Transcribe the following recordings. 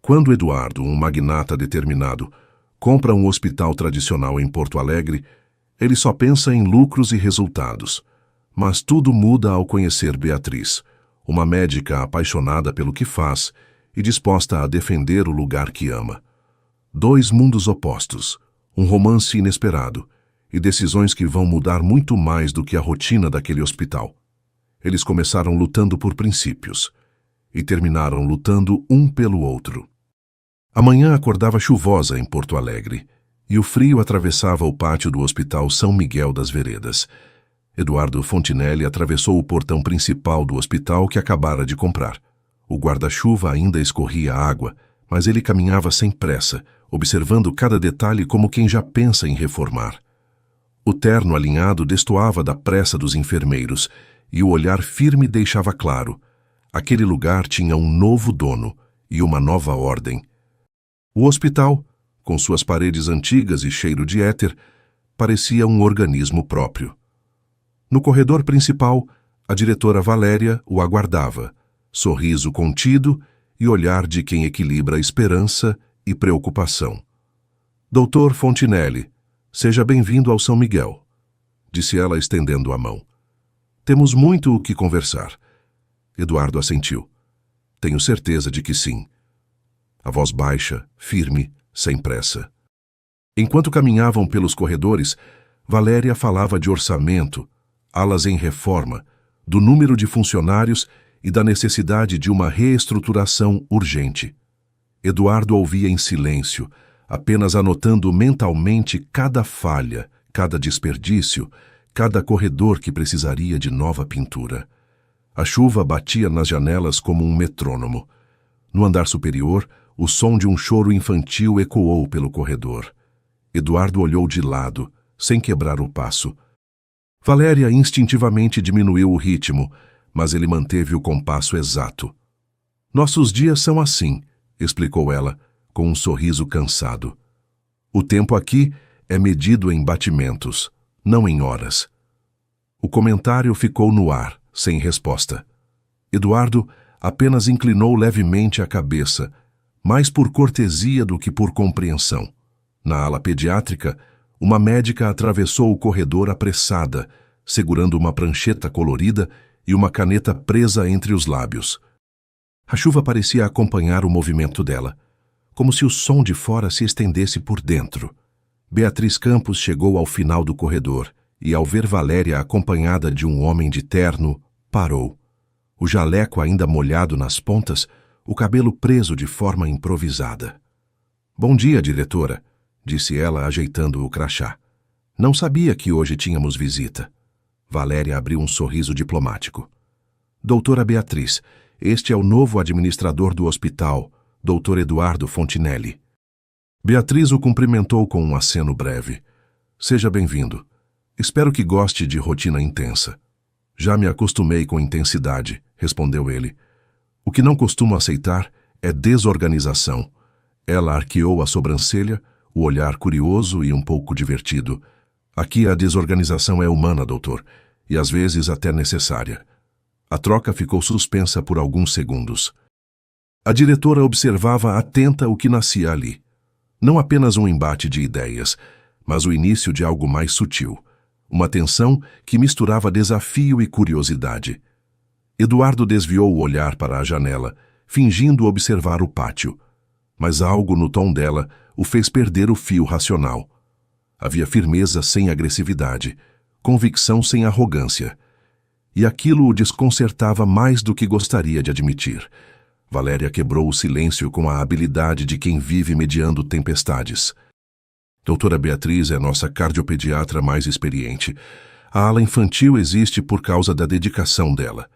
Quando Eduardo, um magnata determinado, compra um hospital tradicional em Porto Alegre, ele só pensa em lucros e resultados. Mas tudo muda ao conhecer Beatriz, uma médica apaixonada pelo que faz e disposta a defender o lugar que ama. Dois mundos opostos, um romance inesperado e decisões que vão mudar muito mais do que a rotina daquele hospital. Eles começaram lutando por princípios e terminaram lutando um pelo outro. A manhã acordava chuvosa em Porto Alegre e o frio atravessava o pátio do Hospital São Miguel das Veredas. Eduardo Fontinelli atravessou o portão principal do hospital que acabara de comprar. O guarda-chuva ainda escorria água, mas ele caminhava sem pressa, observando cada detalhe como quem já pensa em reformar. O terno alinhado destoava da pressa dos enfermeiros e o olhar firme deixava claro: aquele lugar tinha um novo dono e uma nova ordem. O hospital, com suas paredes antigas e cheiro de éter, parecia um organismo próprio. No corredor principal, a diretora Valéria o aguardava, sorriso contido e olhar de quem equilibra esperança e preocupação. Doutor Fontinelli, seja bem-vindo ao São Miguel, disse ela estendendo a mão. Temos muito o que conversar. Eduardo assentiu. Tenho certeza de que sim. A voz baixa, firme, sem pressa. Enquanto caminhavam pelos corredores, Valéria falava de orçamento, alas em reforma, do número de funcionários e da necessidade de uma reestruturação urgente. Eduardo ouvia em silêncio, apenas anotando mentalmente cada falha, cada desperdício, cada corredor que precisaria de nova pintura. A chuva batia nas janelas como um metrônomo. No andar superior, o som de um choro infantil ecoou pelo corredor. Eduardo olhou de lado, sem quebrar o passo. Valéria instintivamente diminuiu o ritmo, mas ele manteve o compasso exato. Nossos dias são assim, explicou ela, com um sorriso cansado. O tempo aqui é medido em batimentos, não em horas. O comentário ficou no ar, sem resposta. Eduardo apenas inclinou levemente a cabeça, mais por cortesia do que por compreensão. Na ala pediátrica, uma médica atravessou o corredor apressada, segurando uma prancheta colorida e uma caneta presa entre os lábios. A chuva parecia acompanhar o movimento dela, como se o som de fora se estendesse por dentro. Beatriz Campos chegou ao final do corredor e, ao ver Valéria acompanhada de um homem de terno, parou. O jaleco ainda molhado nas pontas, o cabelo preso de forma improvisada. Bom dia, diretora, disse ela, ajeitando o crachá. Não sabia que hoje tínhamos visita. Valéria abriu um sorriso diplomático. Doutora Beatriz, este é o novo administrador do hospital, doutor Eduardo Fontinelli. Beatriz o cumprimentou com um aceno breve. Seja bem-vindo. Espero que goste de rotina intensa. Já me acostumei com intensidade, respondeu ele. O que não costumo aceitar é desorganização. Ela arqueou a sobrancelha, o olhar curioso e um pouco divertido. Aqui a desorganização é humana, doutor, e às vezes até necessária. A troca ficou suspensa por alguns segundos. A diretora observava atenta o que nascia ali. Não apenas um embate de ideias, mas o início de algo mais sutil. Uma tensão que misturava desafio e curiosidade. Eduardo desviou o olhar para a janela, fingindo observar o pátio. Mas algo no tom dela o fez perder o fio racional. Havia firmeza sem agressividade, convicção sem arrogância. E aquilo o desconcertava mais do que gostaria de admitir. Valéria quebrou o silêncio com a habilidade de quem vive mediando tempestades. Doutora Beatriz é nossa cardiopediatra mais experiente. A ala infantil existe por causa da dedicação dela.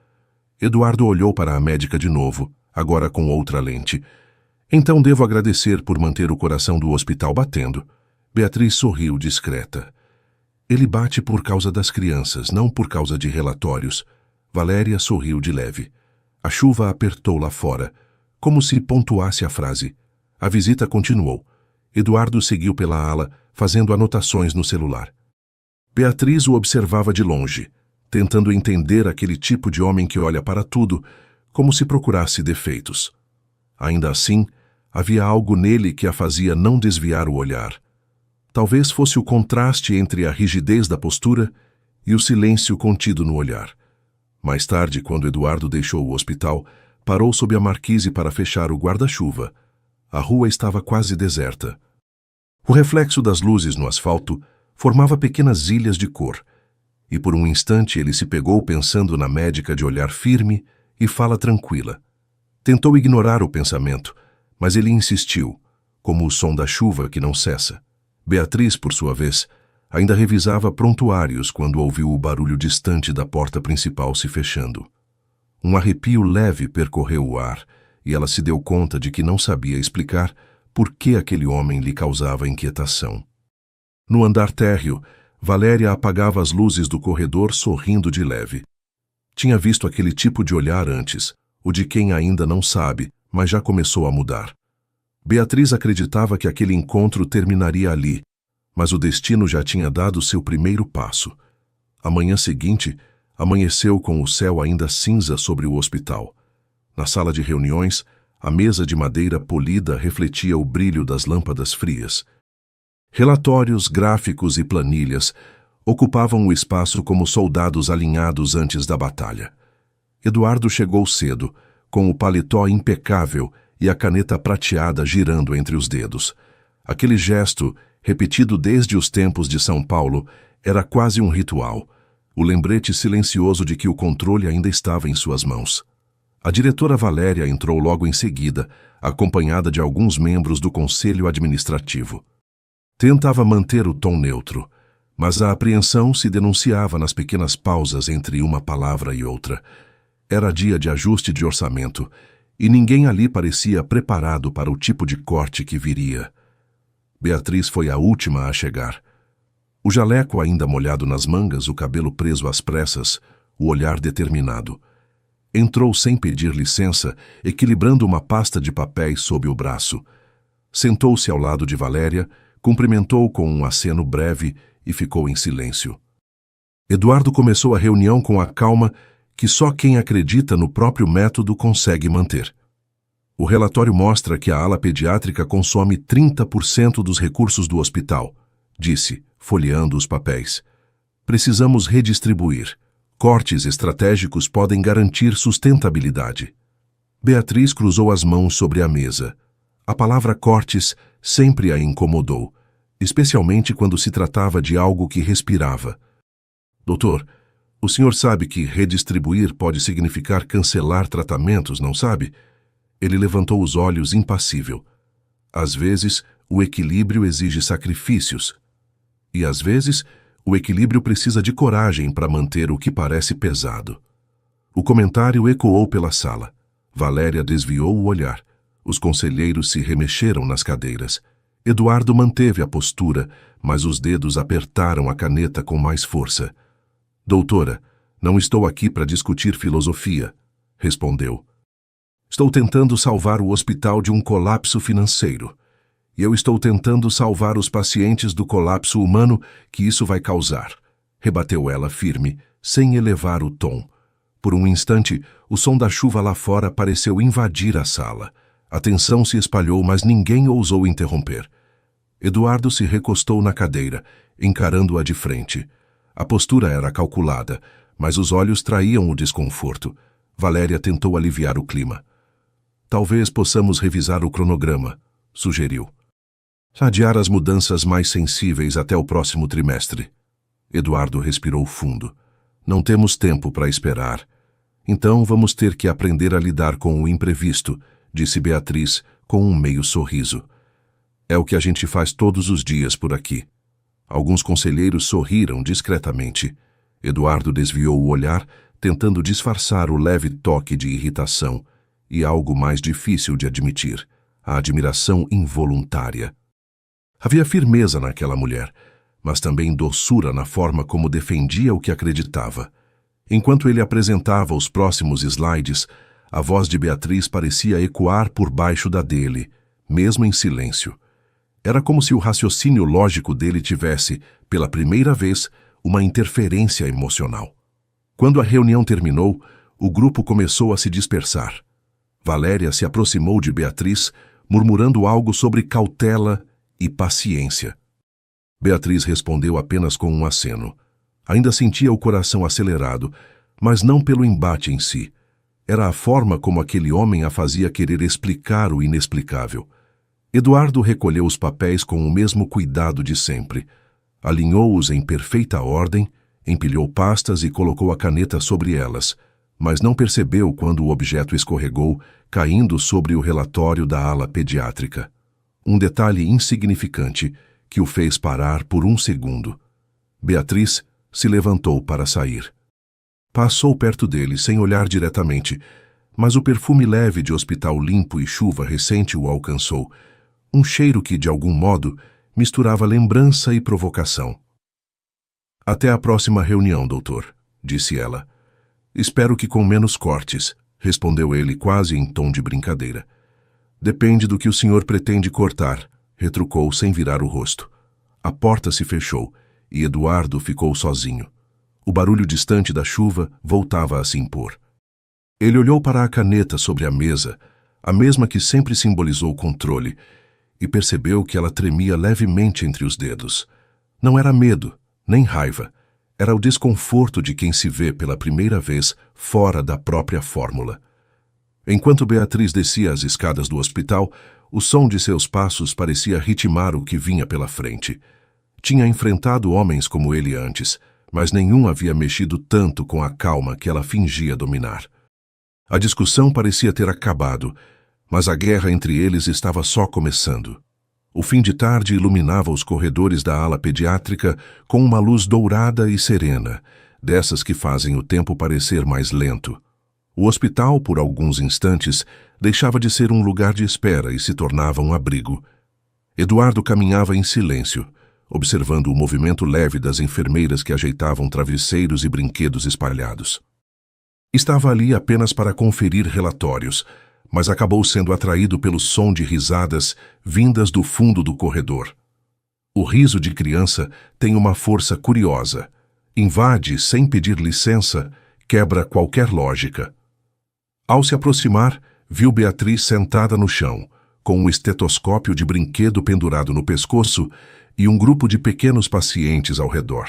Eduardo olhou para a médica de novo, agora com outra lente. Então devo agradecer por manter o coração do hospital batendo. Beatriz sorriu discreta. Ele bate por causa das crianças, não por causa de relatórios. Valéria sorriu de leve. A chuva apertou lá fora, como se pontuasse a frase. A visita continuou. Eduardo seguiu pela ala, fazendo anotações no celular. Beatriz o observava de longe, tentando entender aquele tipo de homem que olha para tudo, como se procurasse defeitos. Ainda assim, Havia algo nele que a fazia não desviar o olhar. Talvez fosse o contraste entre a rigidez da postura e o silêncio contido no olhar. Mais tarde, quando Eduardo deixou o hospital, parou sob a marquise para fechar o guarda-chuva. A rua estava quase deserta. O reflexo das luzes no asfalto formava pequenas ilhas de cor, e por um instante ele se pegou pensando na médica de olhar firme e fala tranquila. Tentou ignorar o pensamento, mas ele insistiu, como o som da chuva que não cessa. Beatriz, por sua vez, ainda revisava prontuários quando ouviu o barulho distante da porta principal se fechando. Um arrepio leve percorreu o ar e ela se deu conta de que não sabia explicar por que aquele homem lhe causava inquietação. No andar térreo, Valéria apagava as luzes do corredor sorrindo de leve. Tinha visto aquele tipo de olhar antes, o de quem ainda não sabe, mas já começou a mudar. Beatriz acreditava que aquele encontro terminaria ali, mas o destino já tinha dado seu primeiro passo. A manhã seguinte, amanheceu com o céu ainda cinza sobre o hospital. Na sala de reuniões, a mesa de madeira polida refletia o brilho das lâmpadas frias. Relatórios, gráficos e planilhas ocupavam o espaço como soldados alinhados antes da batalha. Eduardo chegou cedo, com o paletó impecável e a caneta prateada girando entre os dedos. Aquele gesto, repetido desde os tempos de São Paulo, era quase um ritual, o lembrete silencioso de que o controle ainda estava em suas mãos. A diretora Valéria entrou logo em seguida, acompanhada de alguns membros do conselho administrativo. Tentava manter o tom neutro, mas a apreensão se denunciava nas pequenas pausas entre uma palavra e outra. Era dia de ajuste de orçamento, e ninguém ali parecia preparado para o tipo de corte que viria. Beatriz foi a última a chegar. O jaleco ainda molhado nas mangas, o cabelo preso às pressas, o olhar determinado. Entrou sem pedir licença, equilibrando uma pasta de papéis sob o braço. Sentou-se ao lado de Valéria, cumprimentou com um aceno breve e ficou em silêncio. Eduardo começou a reunião com a calma que só quem acredita no próprio método consegue manter. O relatório mostra que a ala pediátrica consome 30% dos recursos do hospital, disse, folheando os papéis. Precisamos redistribuir. Cortes estratégicos podem garantir sustentabilidade. Beatriz cruzou as mãos sobre a mesa. A palavra cortes sempre a incomodou, especialmente quando se tratava de algo que respirava. Doutor, o senhor sabe que redistribuir pode significar cancelar tratamentos, não sabe? Ele levantou os olhos impassível. Às vezes, o equilíbrio exige sacrifícios. E às vezes, o equilíbrio precisa de coragem para manter o que parece pesado. O comentário ecoou pela sala. Valéria desviou o olhar. Os conselheiros se remexeram nas cadeiras. Eduardo manteve a postura, mas os dedos apertaram a caneta com mais força. Doutora, não estou aqui para discutir filosofia, respondeu. Estou tentando salvar o hospital de um colapso financeiro. E eu estou tentando salvar os pacientes do colapso humano que isso vai causar, rebateu ela firme, sem elevar o tom. Por um instante, o som da chuva lá fora pareceu invadir a sala. A tensão se espalhou, mas ninguém ousou interromper. Eduardo se recostou na cadeira, encarando-a de frente. A postura era calculada, mas os olhos traíam o desconforto. Valéria tentou aliviar o clima. Talvez possamos revisar o cronograma, sugeriu. Adiar as mudanças mais sensíveis até o próximo trimestre. Eduardo respirou fundo. Não temos tempo para esperar. Então vamos ter que aprender a lidar com o imprevisto, disse Beatriz com um meio sorriso. É o que a gente faz todos os dias por aqui. Alguns conselheiros sorriram discretamente. Eduardo desviou o olhar, tentando disfarçar o leve toque de irritação e algo mais difícil de admitir, a admiração involuntária. Havia firmeza naquela mulher, mas também doçura na forma como defendia o que acreditava. Enquanto ele apresentava os próximos slides, a voz de Beatriz parecia ecoar por baixo da dele, mesmo em silêncio. Era como se o raciocínio lógico dele tivesse, pela primeira vez, uma interferência emocional. Quando a reunião terminou, o grupo começou a se dispersar. Valéria se aproximou de Beatriz, murmurando algo sobre cautela e paciência. Beatriz respondeu apenas com um aceno. Ainda sentia o coração acelerado, mas não pelo embate em si. Era a forma como aquele homem a fazia querer explicar o inexplicável. Eduardo recolheu os papéis com o mesmo cuidado de sempre. Alinhou-os em perfeita ordem, empilhou pastas e colocou a caneta sobre elas, mas não percebeu quando o objeto escorregou, caindo sobre o relatório da ala pediátrica. Um detalhe insignificante que o fez parar por um segundo. Beatriz se levantou para sair. Passou perto dele sem olhar diretamente, mas o perfume leve de hospital limpo e chuva recente o alcançou, um cheiro que, de algum modo, misturava lembrança e provocação. Até a próxima reunião, doutor, disse ela. Espero que com menos cortes, respondeu ele quase em tom de brincadeira. Depende do que o senhor pretende cortar, retrucou sem virar o rosto. A porta se fechou e Eduardo ficou sozinho. O barulho distante da chuva voltava a se impor. Ele olhou para a caneta sobre a mesa, a mesma que sempre simbolizou controle, e percebeu que ela tremia levemente entre os dedos. Não era medo, nem raiva. Era o desconforto de quem se vê pela primeira vez fora da própria fórmula. Enquanto Beatriz descia as escadas do hospital, o som de seus passos parecia ritmar o que vinha pela frente. Tinha enfrentado homens como ele antes, mas nenhum havia mexido tanto com a calma que ela fingia dominar. A discussão parecia ter acabado, mas a guerra entre eles estava só começando. O fim de tarde iluminava os corredores da ala pediátrica com uma luz dourada e serena, dessas que fazem o tempo parecer mais lento. O hospital, por alguns instantes, deixava de ser um lugar de espera e se tornava um abrigo. Eduardo caminhava em silêncio, observando o movimento leve das enfermeiras que ajeitavam travesseiros e brinquedos espalhados. Estava ali apenas para conferir relatórios, mas acabou sendo atraído pelo som de risadas vindas do fundo do corredor. O riso de criança tem uma força curiosa. Invade sem pedir licença, quebra qualquer lógica. Ao se aproximar, viu Beatriz sentada no chão, com um estetoscópio de brinquedo pendurado no pescoço e um grupo de pequenos pacientes ao redor.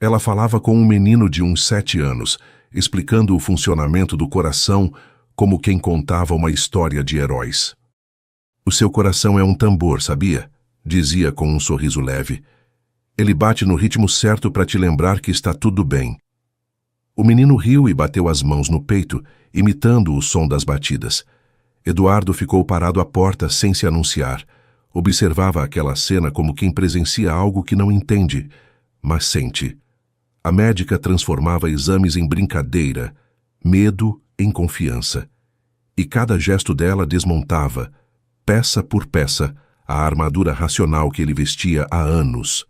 Ela falava com um menino de uns 7 anos, explicando o funcionamento do coração como quem contava uma história de heróis. O seu coração é um tambor, sabia? Dizia com um sorriso leve. Ele bate no ritmo certo para te lembrar que está tudo bem. O menino riu e bateu as mãos no peito, imitando o som das batidas. Eduardo ficou parado à porta sem se anunciar. Observava aquela cena como quem presencia algo que não entende, mas sente. A médica transformava exames em brincadeira, medo em confiança. E cada gesto dela desmontava, peça por peça, a armadura racional que ele vestia há anos.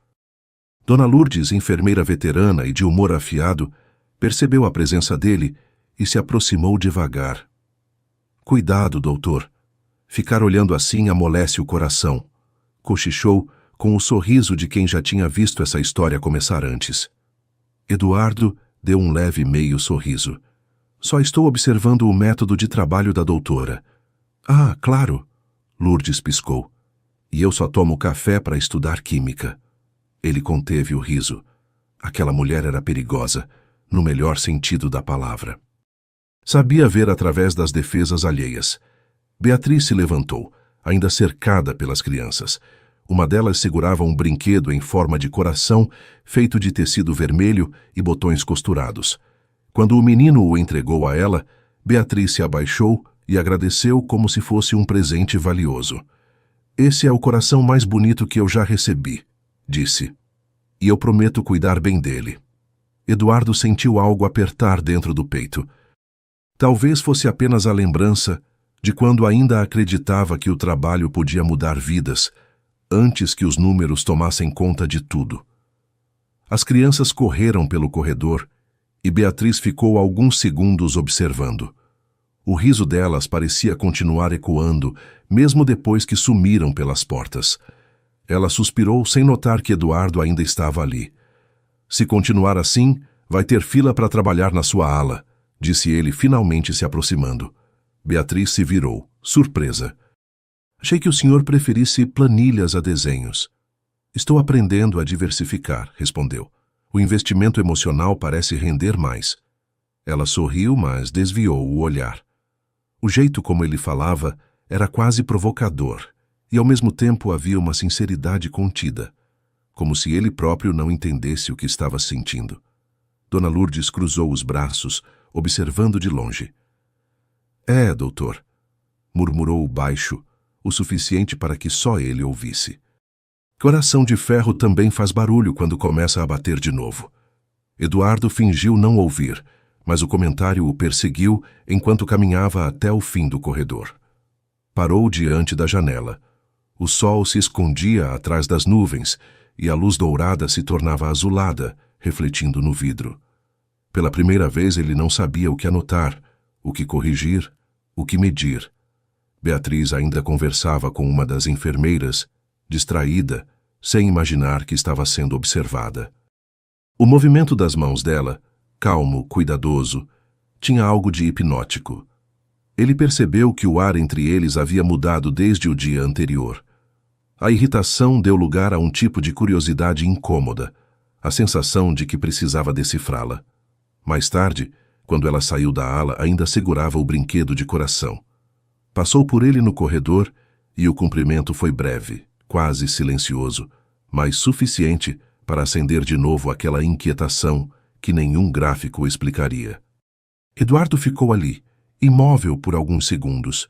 Dona Lourdes, enfermeira veterana e de humor afiado, percebeu a presença dele e se aproximou devagar. Cuidado, doutor. Ficar olhando assim amolece o coração, cochichou com o sorriso de quem já tinha visto essa história começar antes. Eduardo deu um leve meio sorriso. Só estou observando o método de trabalho da doutora. Ah, claro, Lourdes piscou. E eu só tomo café para estudar química. Ele conteve o riso. Aquela mulher era perigosa, no melhor sentido da palavra. Sabia ver através das defesas alheias. Beatriz se levantou, ainda cercada pelas crianças. Uma delas segurava um brinquedo em forma de coração, feito de tecido vermelho e botões costurados. Quando o menino o entregou a ela, Beatriz se abaixou e agradeceu como se fosse um presente valioso. Esse é o coração mais bonito que eu já recebi, disse. E eu prometo cuidar bem dele. Eduardo sentiu algo apertar dentro do peito. Talvez fosse apenas a lembrança de quando ainda acreditava que o trabalho podia mudar vidas, antes que os números tomassem conta de tudo. As crianças correram pelo corredor e Beatriz ficou alguns segundos observando. O riso delas parecia continuar ecoando, mesmo depois que sumiram pelas portas. Ela suspirou sem notar que Eduardo ainda estava ali. Se continuar assim, vai ter fila para trabalhar na sua ala, disse ele finalmente se aproximando. Beatriz se virou, surpresa. Achei que o senhor preferisse planilhas a desenhos. Estou aprendendo a diversificar, respondeu. O investimento emocional parece render mais. Ela sorriu, mas desviou o olhar. O jeito como ele falava era quase provocador, e ao mesmo tempo havia uma sinceridade contida, como se ele próprio não entendesse o que estava sentindo. Dona Lourdes cruzou os braços, observando de longe. É, doutor, murmurou baixo, o suficiente para que só ele ouvisse. Coração de ferro também faz barulho quando começa a bater de novo. Eduardo fingiu não ouvir, mas o comentário o perseguiu enquanto caminhava até o fim do corredor. Parou diante da janela. O sol se escondia atrás das nuvens e a luz dourada se tornava azulada, refletindo no vidro. Pela primeira vez ele não sabia o que anotar, o que corrigir, o que medir. Beatriz ainda conversava com uma das enfermeiras, distraída, sem imaginar que estava sendo observada. O movimento das mãos dela, calmo, cuidadoso, tinha algo de hipnótico. Ele percebeu que o ar entre eles havia mudado desde o dia anterior. A irritação deu lugar a um tipo de curiosidade incômoda, a sensação de que precisava decifrá-la. Mais tarde, quando ela saiu da ala, ainda segurava o brinquedo de coração. Passou por ele no corredor e o cumprimento foi breve, quase silencioso, mas suficiente para acender de novo aquela inquietação que nenhum gráfico explicaria. Eduardo ficou ali, imóvel por alguns segundos,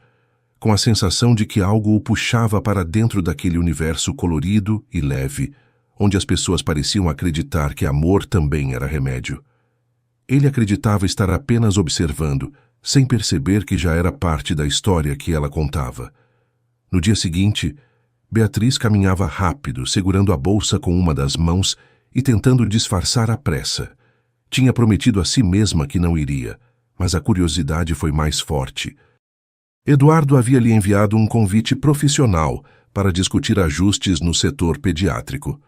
com a sensação de que algo o puxava para dentro daquele universo colorido e leve, onde as pessoas pareciam acreditar que amor também era remédio. Ele acreditava estar apenas observando, sem perceber que já era parte da história que ela contava. No dia seguinte, Beatriz caminhava rápido, segurando a bolsa com uma das mãos e tentando disfarçar a pressa. Tinha prometido a si mesma que não iria, mas a curiosidade foi mais forte. Eduardo havia lhe enviado um convite profissional para discutir ajustes no setor pediátrico.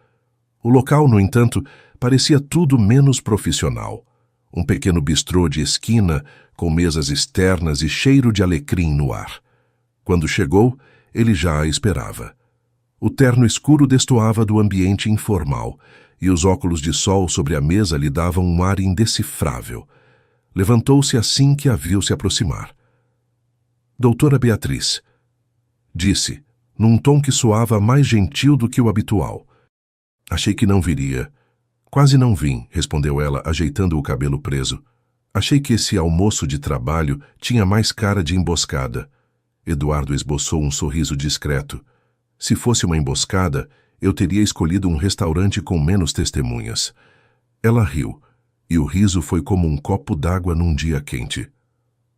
O local, no entanto, parecia tudo menos profissional. Um pequeno bistrô de esquina, com mesas externas e cheiro de alecrim no ar. Quando chegou, ele já a esperava. O terno escuro destoava do ambiente informal, e os óculos de sol sobre a mesa lhe davam um ar indecifrável. Levantou-se assim que a viu se aproximar. Doutora Beatriz, disse, num tom que soava mais gentil do que o habitual. Achei que não viria. Quase não vim, respondeu ela, ajeitando o cabelo preso. Achei que esse almoço de trabalho tinha mais cara de emboscada. Eduardo esboçou um sorriso discreto. Se fosse uma emboscada, eu teria escolhido um restaurante com menos testemunhas. Ela riu, e o riso foi como um copo d'água num dia quente.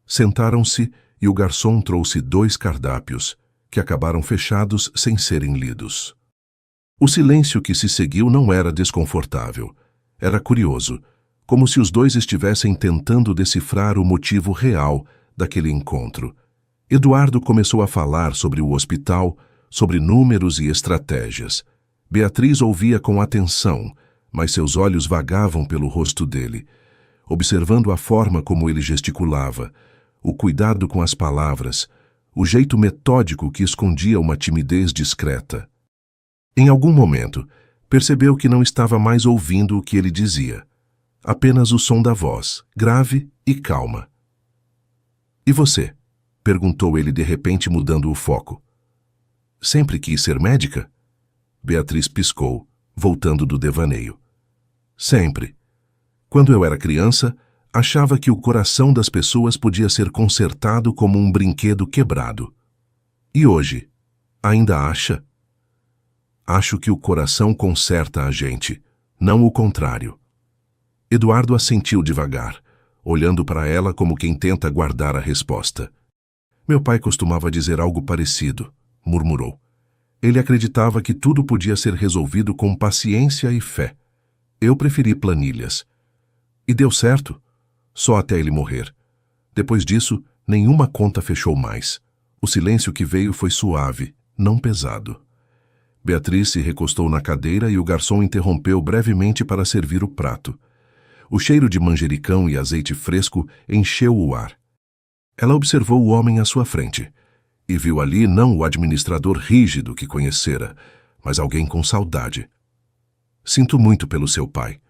Sentaram-se e o garçom trouxe 2 cardápios, que acabaram fechados sem serem lidos. O silêncio que se seguiu não era desconfortável. Era curioso, como se os dois estivessem tentando decifrar o motivo real daquele encontro. Eduardo começou a falar sobre o hospital, sobre números e estratégias. Beatriz ouvia com atenção, mas seus olhos vagavam pelo rosto dele, observando a forma como ele gesticulava, o cuidado com as palavras, o jeito metódico que escondia uma timidez discreta. Em algum momento, percebeu que não estava mais ouvindo o que ele dizia. Apenas o som da voz, grave e calma. E você? Perguntou ele de repente, mudando o foco. Sempre quis ser médica? Beatriz piscou, voltando do devaneio. Sempre. Quando eu era criança, achava que o coração das pessoas podia ser consertado como um brinquedo quebrado. E hoje, ainda acha? Acho que o coração conserta a gente, não o contrário. Eduardo assentiu devagar, olhando para ela como quem tenta guardar a resposta. Meu pai costumava dizer algo parecido, murmurou. Ele acreditava que tudo podia ser resolvido com paciência e fé. Eu preferi planilhas. E deu certo, só até ele morrer. Depois disso, nenhuma conta fechou mais. O silêncio que veio foi suave, não pesado. Beatriz se recostou na cadeira e o garçom interrompeu brevemente para servir o prato. O cheiro de manjericão e azeite fresco encheu o ar. Ela observou o homem à sua frente. e viu ali não o administrador rígido que conhecera, mas alguém com saudade. Sinto muito pelo seu pai,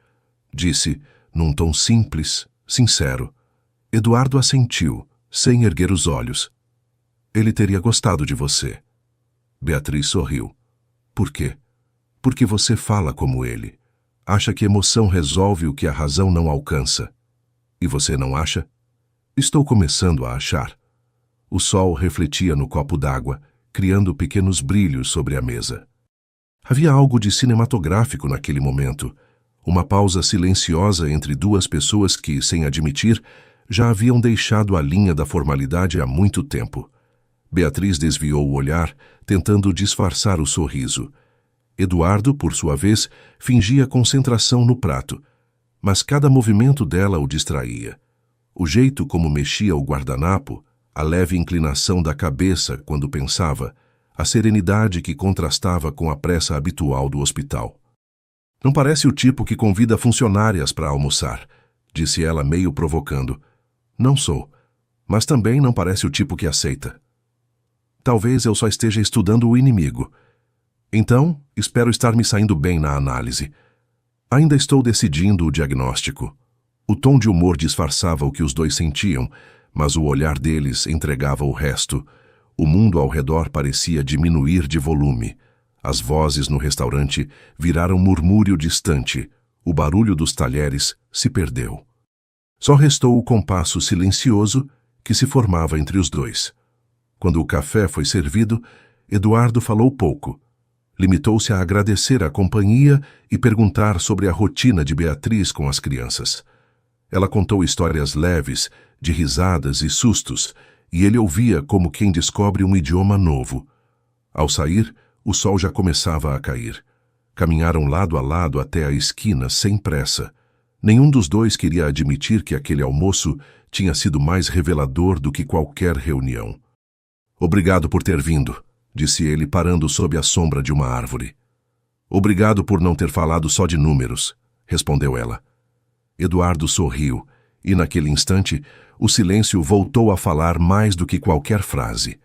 disse, num tom simples, sincero. Eduardo assentiu, sem erguer os olhos. Ele teria gostado de você. Beatriz sorriu. Por quê? Porque você fala como ele. Acha que emoção resolve o que a razão não alcança. E você não acha? Estou começando a achar. O sol refletia no copo d'água, criando pequenos brilhos sobre a mesa. Havia algo de cinematográfico naquele momento. Uma pausa silenciosa entre duas pessoas que, sem admitir, já haviam deixado a linha da formalidade há muito tempo. Beatriz desviou o olhar, tentando disfarçar o sorriso. Eduardo, por sua vez, fingia concentração no prato, mas cada movimento dela o distraía. O jeito como mexia o guardanapo, a leve inclinação da cabeça quando pensava, a serenidade que contrastava com a pressa habitual do hospital. Não parece o tipo que convida funcionárias para almoçar, disse ela meio provocando. Não sou, mas também não parece o tipo que aceita. Talvez eu só esteja estudando o inimigo. Então, espero estar me saindo bem na análise. Ainda estou decidindo o diagnóstico. O tom de humor disfarçava o que os dois sentiam, mas o olhar deles entregava o resto. O mundo ao redor parecia diminuir de volume. As vozes no restaurante viraram murmúrio distante. O barulho dos talheres se perdeu. Só restou o compasso silencioso que se formava entre os dois. Quando o café foi servido, Eduardo falou pouco. Limitou-se a agradecer a companhia e perguntar sobre a rotina de Beatriz com as crianças. Ela contou histórias leves, de risadas e sustos, e ele ouvia como quem descobre um idioma novo. Ao sair, o sol já começava a cair. Caminharam lado a lado até a esquina, sem pressa. Nenhum dos dois queria admitir que aquele almoço tinha sido mais revelador do que qualquer reunião. Obrigado por ter vindo, disse ele parando sob a sombra de uma árvore. Obrigado por não ter falado só de números, respondeu ela. Eduardo sorriu, e naquele instante o silêncio voltou a falar mais do que qualquer frase.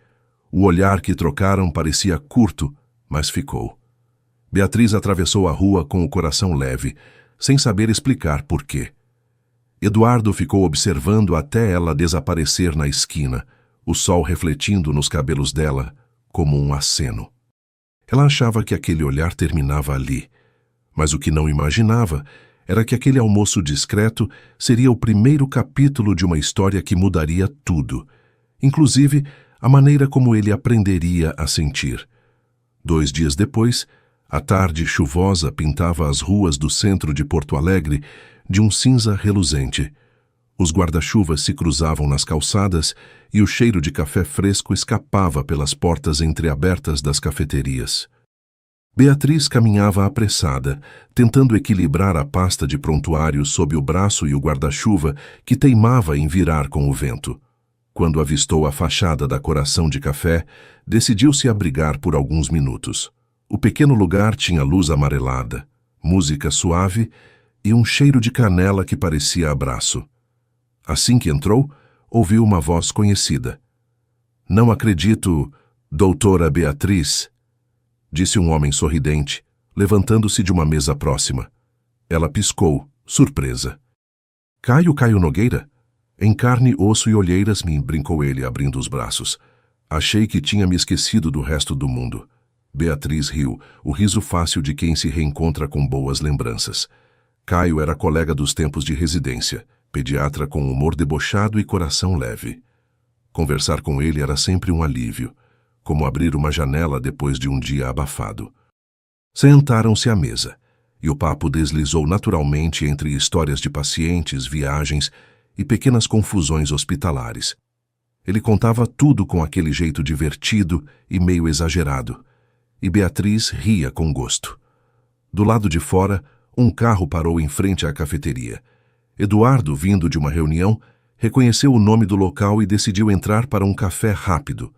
O olhar que trocaram parecia curto, mas ficou. Beatriz atravessou a rua com o coração leve, sem saber explicar por quê. Eduardo ficou observando até ela desaparecer na esquina, o sol refletindo nos cabelos dela como um aceno. Ela achava que aquele olhar terminava ali, mas o que não imaginava era que aquele almoço discreto seria o primeiro capítulo de uma história que mudaria tudo, inclusive a maneira como ele aprenderia a sentir. 2 dias depois, a tarde chuvosa pintava as ruas do centro de Porto Alegre de um cinza reluzente. Os guarda-chuvas se cruzavam nas calçadas e o cheiro de café fresco escapava pelas portas entreabertas das cafeterias. Beatriz caminhava apressada, tentando equilibrar a pasta de prontuário sob o braço e o guarda-chuva que teimava em virar com o vento. Quando avistou a fachada da Coração de Café, decidiu se abrigar por alguns minutos. O pequeno lugar tinha luz amarelada, música suave e um cheiro de canela que parecia abraço. Assim que entrou, ouviu uma voz conhecida. Não acredito, doutora Beatriz, disse um homem sorridente, levantando-se de uma mesa próxima. Ela piscou, surpresa. Caio Nogueira? Em carne, osso e olheiras, brincou ele, abrindo os braços. Achei que tinha me esquecido do resto do mundo. Beatriz riu, o riso fácil de quem se reencontra com boas lembranças. Caio era colega dos tempos de residência, pediatra com humor debochado e coração leve. Conversar com ele era sempre um alívio, como abrir uma janela depois de um dia abafado. Sentaram-se à mesa, e o papo deslizou naturalmente entre histórias de pacientes, viagens e pequenas confusões hospitalares. Ele contava tudo com aquele jeito divertido e meio exagerado, e Beatriz ria com gosto. Do lado de fora, um carro parou em frente à cafeteria. Eduardo, vindo de uma reunião, reconheceu o nome do local e decidiu entrar para um café rápido.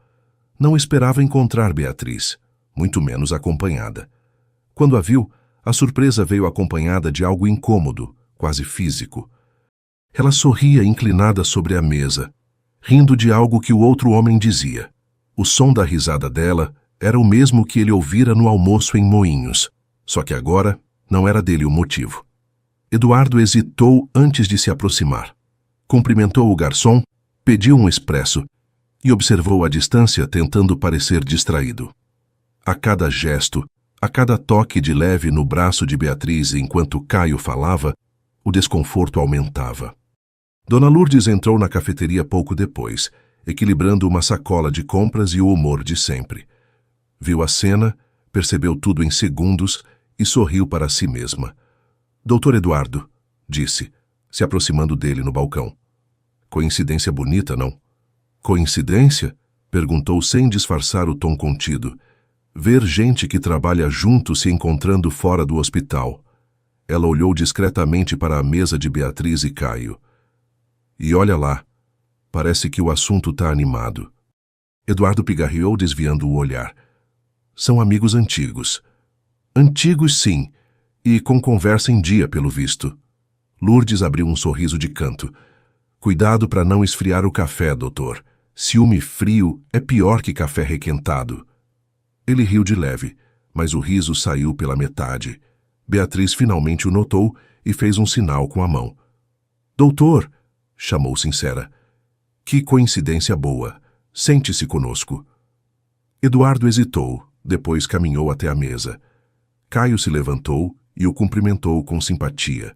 Não esperava encontrar Beatriz, muito menos acompanhada. Quando a viu, a surpresa veio acompanhada de algo incômodo, quase físico. Ela sorria inclinada sobre a mesa, rindo de algo que o outro homem dizia. O som da risada dela era o mesmo que ele ouvira no almoço em Moinhos, só que agora não era dele o motivo. Eduardo hesitou antes de se aproximar. Cumprimentou o garçom, pediu um expresso e observou à distância tentando parecer distraído. A cada gesto, a cada toque de leve no braço de Beatriz enquanto Caio falava, o desconforto aumentava. Dona Lourdes entrou na cafeteria pouco depois, equilibrando uma sacola de compras e o humor de sempre. Viu a cena, percebeu tudo em segundos e sorriu para si mesma. Doutor Eduardo, disse, se aproximando dele no balcão. Coincidência bonita, não? Coincidência? Perguntou sem disfarçar o tom contido. Ver gente que trabalha junto se encontrando fora do hospital. Ela olhou discretamente para a mesa de Beatriz e Caio. E olha lá, parece que o assunto está animado. Eduardo pigarreou desviando o olhar. São amigos antigos. Antigos, sim, e com conversa em dia, pelo visto. Lourdes abriu um sorriso de canto. Cuidado para não esfriar o café, doutor. Ciúme frio é pior que café requentado. Ele riu de leve, mas o riso saiu pela metade. Beatriz finalmente o notou e fez um sinal com a mão. Doutor, chamou sincera. Que coincidência boa. Sente-se conosco. Eduardo hesitou, depois caminhou até a mesa. Caio se levantou e o cumprimentou com simpatia.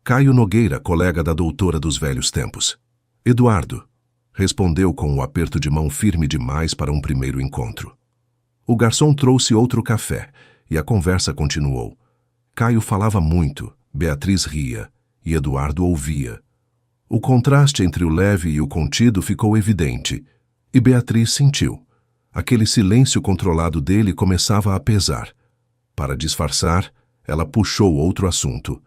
Caio Nogueira, colega da doutora dos velhos tempos. Eduardo, respondeu com um aperto de mão firme demais para um primeiro encontro. O garçom trouxe outro café e a conversa continuou. Caio falava muito, Beatriz ria e Eduardo ouvia. O contraste entre o leve e o contido ficou evidente e Beatriz sentiu. Aquele silêncio controlado dele começava a pesar. Para disfarçar, ela puxou outro assunto.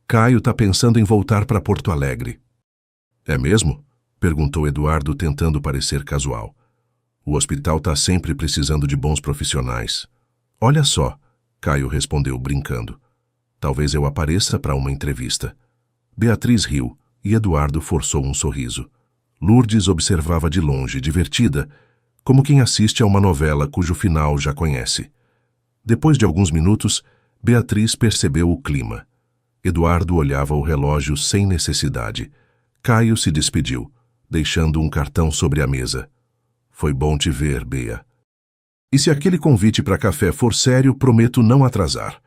Caio está pensando em voltar para Porto Alegre. É mesmo? Perguntou Eduardo tentando parecer casual. O hospital está sempre precisando de bons profissionais. Olha só, Caio respondeu brincando. Talvez eu apareça para uma entrevista. Beatriz riu e Eduardo forçou um sorriso. Lourdes observava de longe, divertida, como quem assiste a uma novela cujo final já conhece. Depois de alguns minutos, Beatriz percebeu o clima. Eduardo olhava o relógio sem necessidade. Caio se despediu, deixando um cartão sobre a mesa. Foi bom te ver, Bea. E se aquele convite para café for sério, prometo não atrasar.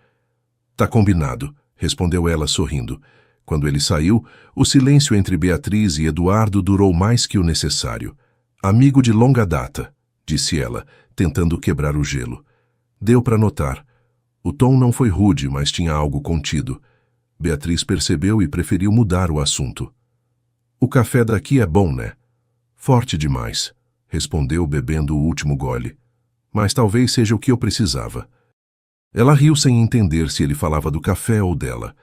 Tá combinado, respondeu ela sorrindo. Quando ele saiu, o silêncio entre Beatriz e Eduardo durou mais que o necessário. Amigo de longa data, disse ela, tentando quebrar o gelo. Deu para notar. O tom não foi rude, mas tinha algo contido. Beatriz percebeu e preferiu mudar o assunto. O café daqui é bom, né? Forte demais, respondeu bebendo o último gole. Mas talvez seja o que eu precisava. Ela riu sem entender se ele falava do café ou dela.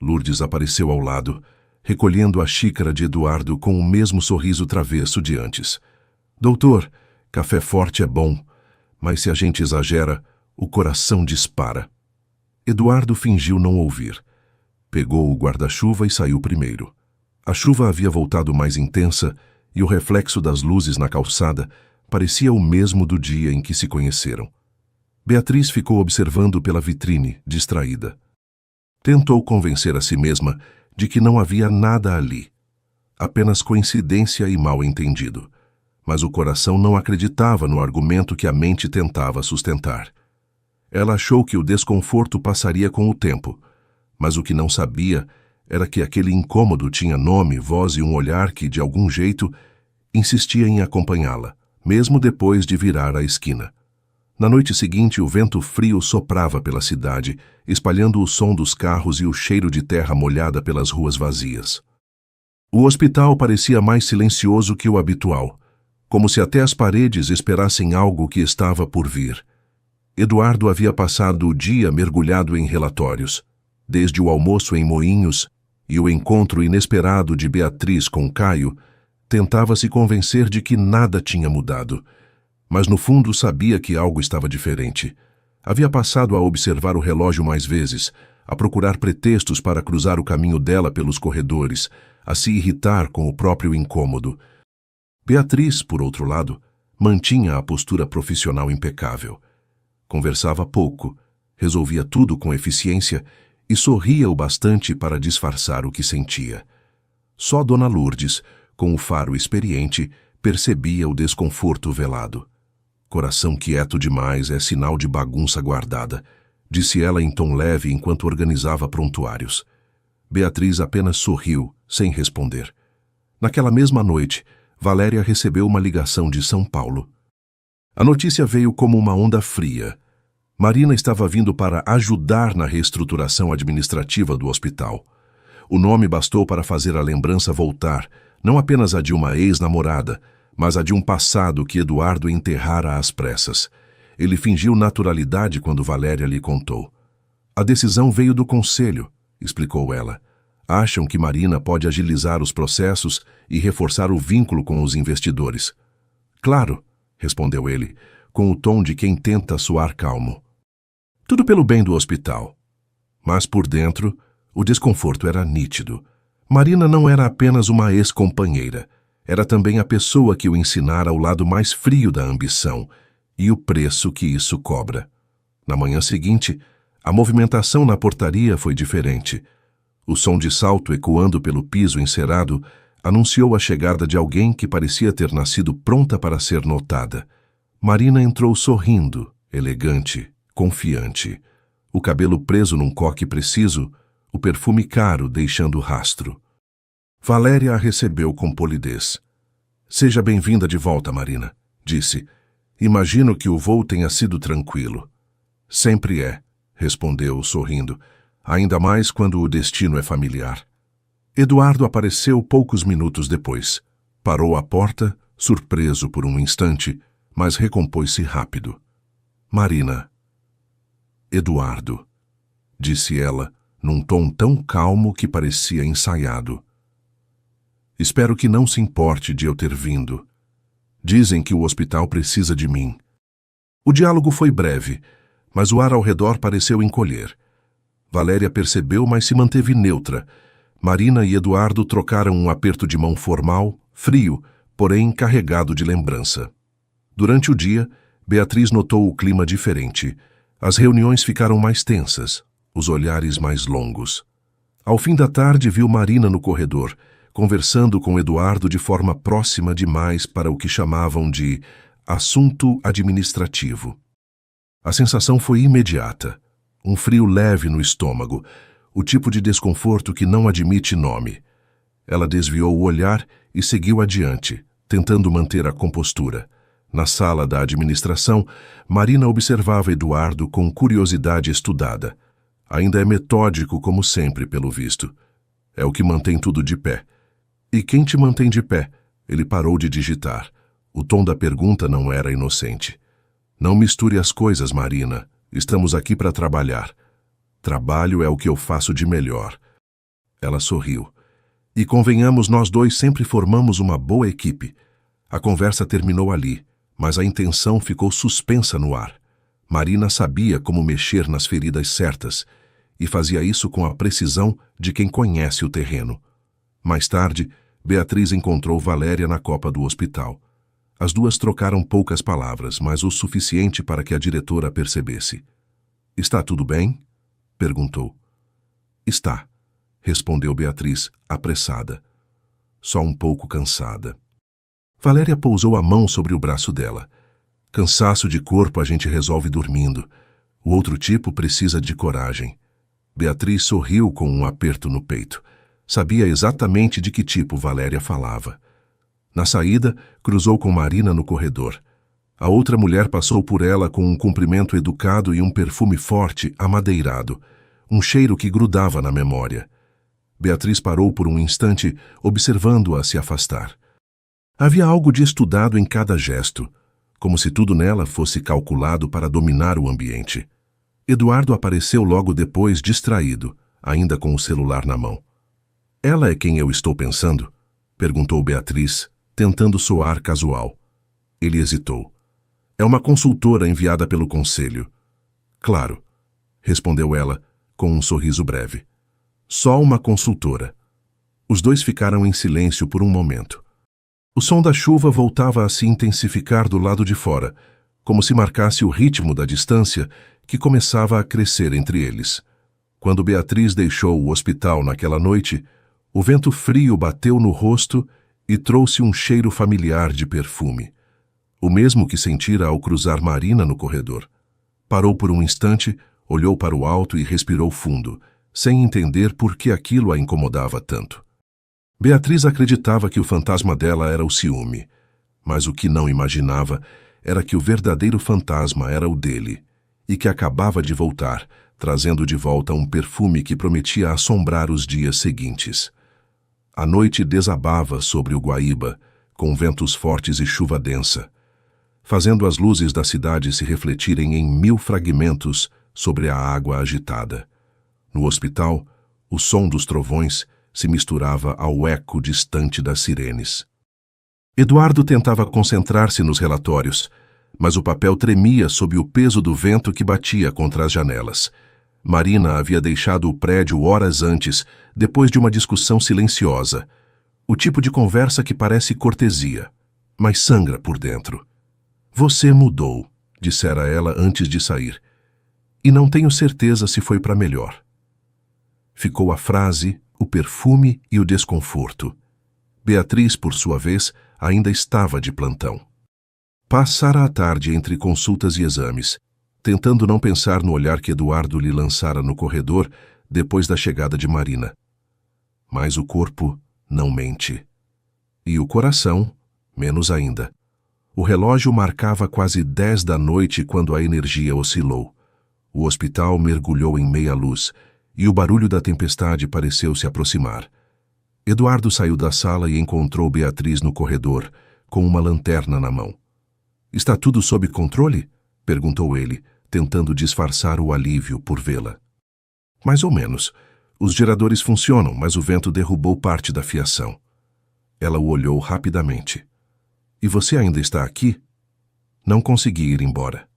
Lourdes apareceu ao lado, recolhendo a xícara de Eduardo com o mesmo sorriso travesso de antes. Doutor, café forte é bom, mas se a gente exagera, o coração dispara. Eduardo fingiu não ouvir. Pegou o guarda-chuva e saiu primeiro. A chuva havia voltado mais intensa e o reflexo das luzes na calçada parecia o mesmo do dia em que se conheceram. Beatriz ficou observando pela vitrine, distraída. Tentou convencer a si mesma de que não havia nada ali. Apenas coincidência e mal-entendido. Mas o coração não acreditava no argumento que a mente tentava sustentar. Ela achou que o desconforto passaria com o tempo, mas o que não sabia era que aquele incômodo tinha nome, voz e um olhar que, de algum jeito, insistia em acompanhá-la, mesmo depois de virar a esquina. Na noite seguinte, o vento frio soprava pela cidade, espalhando o som dos carros e o cheiro de terra molhada pelas ruas vazias. O hospital parecia mais silencioso que o habitual, como se até as paredes esperassem algo que estava por vir. Eduardo havia passado o dia mergulhado em relatórios, desde o almoço em Moinhos e o encontro inesperado de Beatriz com Caio, tentava se convencer de que nada tinha mudado. Mas no fundo sabia que algo estava diferente. Havia passado a observar o relógio mais vezes, a procurar pretextos para cruzar o caminho dela pelos corredores, a se irritar com o próprio incômodo. Beatriz, por outro lado, mantinha a postura profissional impecável. Conversava pouco, resolvia tudo com eficiência e sorria o bastante para disfarçar o que sentia. Só Dona Lourdes, com o faro experiente, percebia o desconforto velado. Coração quieto demais é sinal de bagunça guardada, disse ela em tom leve enquanto organizava prontuários. Beatriz apenas sorriu, sem responder. Naquela mesma noite, Valéria recebeu uma ligação de São Paulo. A notícia veio como uma onda fria. Marina estava vindo para ajudar na reestruturação administrativa do hospital. O nome bastou para fazer a lembrança voltar, não apenas a de uma ex-namorada, mas a de um passado que Eduardo enterrara às pressas. Ele fingiu naturalidade quando Valéria lhe contou. A decisão veio do conselho, explicou ela. Acham que Marina pode agilizar os processos e reforçar o vínculo com os investidores. Claro, respondeu ele, com o tom de quem tenta soar calmo. Tudo pelo bem do hospital. Mas por dentro, o desconforto era nítido. Marina não era apenas uma ex-companheira. Era também a pessoa que o ensinara o lado mais frio da ambição e o preço que isso cobra. Na manhã seguinte, a movimentação na portaria foi diferente. O som de salto ecoando pelo piso encerado anunciou a chegada de alguém que parecia ter nascido pronta para ser notada. Marina entrou sorrindo, elegante, confiante. O cabelo preso num coque preciso, o perfume caro deixando rastro. Valéria a recebeu com polidez. Seja bem-vinda de volta, Marina, disse. Imagino que o voo tenha sido tranquilo. Sempre é, respondeu, sorrindo, ainda mais quando o destino é familiar. Eduardo apareceu poucos minutos depois. Parou à porta, surpreso por um instante, mas recompôs-se rápido. Marina. Eduardo, disse ela, num tom tão calmo que parecia ensaiado. Espero que não se importe de eu ter vindo. Dizem que o hospital precisa de mim. O diálogo foi breve, mas o ar ao redor pareceu encolher. Valéria percebeu, mas se manteve neutra. Marina e Eduardo trocaram um aperto de mão formal, frio, porém carregado de lembrança. Durante o dia, Beatriz notou o clima diferente. As reuniões ficaram mais tensas, os olhares mais longos. Ao fim da tarde, viu Marina no corredor, conversando com Eduardo de forma próxima demais para o que chamavam de assunto administrativo. A sensação foi imediata. Um frio leve no estômago, o tipo de desconforto que não admite nome. Ela desviou o olhar e seguiu adiante, tentando manter a compostura. Na sala da administração, Marina observava Eduardo com curiosidade estudada. Ainda é metódico como sempre, pelo visto. É o que mantém tudo de pé. E quem te mantém de pé? Ele parou de digitar. O tom da pergunta não era inocente. Não misture as coisas, Marina. Estamos aqui para trabalhar. Trabalho é o que eu faço de melhor. Ela sorriu. E convenhamos, nós dois sempre formamos uma boa equipe. A conversa terminou ali, mas a intenção ficou suspensa no ar. Marina sabia como mexer nas feridas certas e fazia isso com a precisão de quem conhece o terreno. Mais tarde, Beatriz encontrou Valéria na copa do hospital. As duas trocaram poucas palavras, mas o suficiente para que a diretora percebesse. Está tudo bem? Perguntou. Está, respondeu Beatriz, apressada. Só um pouco cansada. Valéria pousou a mão sobre o braço dela. Cansaço de corpo a gente resolve dormindo. O outro tipo precisa de coragem. Beatriz sorriu com um aperto no peito. Sabia exatamente de que tipo Valéria falava. Na saída, cruzou com Marina no corredor. A outra mulher passou por ela com um cumprimento educado e um perfume forte, amadeirado, um cheiro que grudava na memória. Beatriz parou por um instante, observando-a se afastar. Havia algo de estudado em cada gesto, como se tudo nela fosse calculado para dominar o ambiente. Eduardo apareceu logo depois, distraído, ainda com o celular na mão. Ela é quem eu estou pensando? Perguntou Beatriz, tentando soar casual. Ele hesitou. É uma consultora enviada pelo conselho. Claro, respondeu ela, com um sorriso breve. Só uma consultora. Os dois ficaram em silêncio por um momento. O som da chuva voltava a se intensificar do lado de fora, como se marcasse o ritmo da distância que começava a crescer entre eles. Quando Beatriz deixou o hospital naquela noite, o vento frio bateu no rosto e trouxe um cheiro familiar de perfume, o mesmo que sentira ao cruzar Marina no corredor. Parou por um instante, olhou para o alto e respirou fundo, sem entender por que aquilo a incomodava tanto. Beatriz acreditava que o fantasma dela era o ciúme, mas o que não imaginava era que o verdadeiro fantasma era o dele, e que acabava de voltar, trazendo de volta um perfume que prometia assombrar os dias seguintes. A noite desabava sobre o Guaíba, com ventos fortes e chuva densa, fazendo as luzes da cidade se refletirem em 1000 fragmentos sobre a água agitada. No hospital, o som dos trovões se misturava ao eco distante das sirenes. Eduardo tentava concentrar-se nos relatórios, mas o papel tremia sob o peso do vento que batia contra as janelas. Marina havia deixado o prédio horas antes, depois de uma discussão silenciosa. O tipo de conversa que parece cortesia, mas sangra por dentro. "Você mudou", dissera ela antes de sair. "E não tenho certeza se foi para melhor." Ficou a frase, o perfume e o desconforto. Beatriz, por sua vez, ainda estava de plantão. Passara a tarde entre consultas e exames, tentando não pensar no olhar que Eduardo lhe lançara no corredor depois da chegada de Marina. Mas o corpo não mente. E o coração, menos ainda. O relógio marcava quase 10 da noite quando a energia oscilou. O hospital mergulhou em meia luz, e o barulho da tempestade pareceu se aproximar. Eduardo saiu da sala e encontrou Beatriz no corredor, com uma lanterna na mão. "Está tudo sob controle?" perguntou ele, tentando disfarçar o alívio por vê-la. "Mais ou menos. Os geradores funcionam, mas o vento derrubou parte da fiação." Ela o olhou rapidamente. "E você ainda está aqui?" "Não consegui ir embora."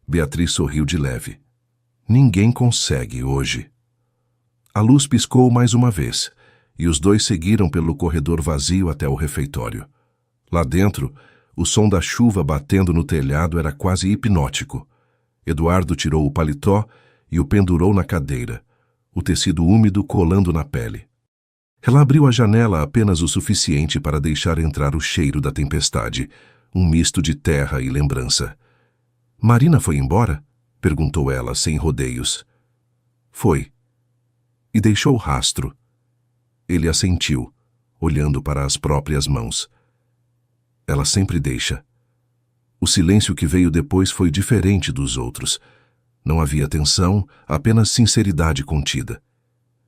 Beatriz sorriu de leve. "Ninguém consegue hoje." A luz piscou mais uma vez, e os dois seguiram pelo corredor vazio até o refeitório. Lá dentro, o som da chuva batendo no telhado era quase hipnótico. Eduardo tirou o paletó e o pendurou na cadeira, o tecido úmido colando na pele. Ela abriu a janela apenas o suficiente para deixar entrar o cheiro da tempestade, um misto de terra e lembrança. "Marina foi embora?" perguntou ela, sem rodeios. "Foi. E deixou rastro." Ele assentiu, olhando para as próprias mãos. "Ela sempre deixa." O silêncio que veio depois foi diferente dos outros. Não havia tensão, apenas sinceridade contida.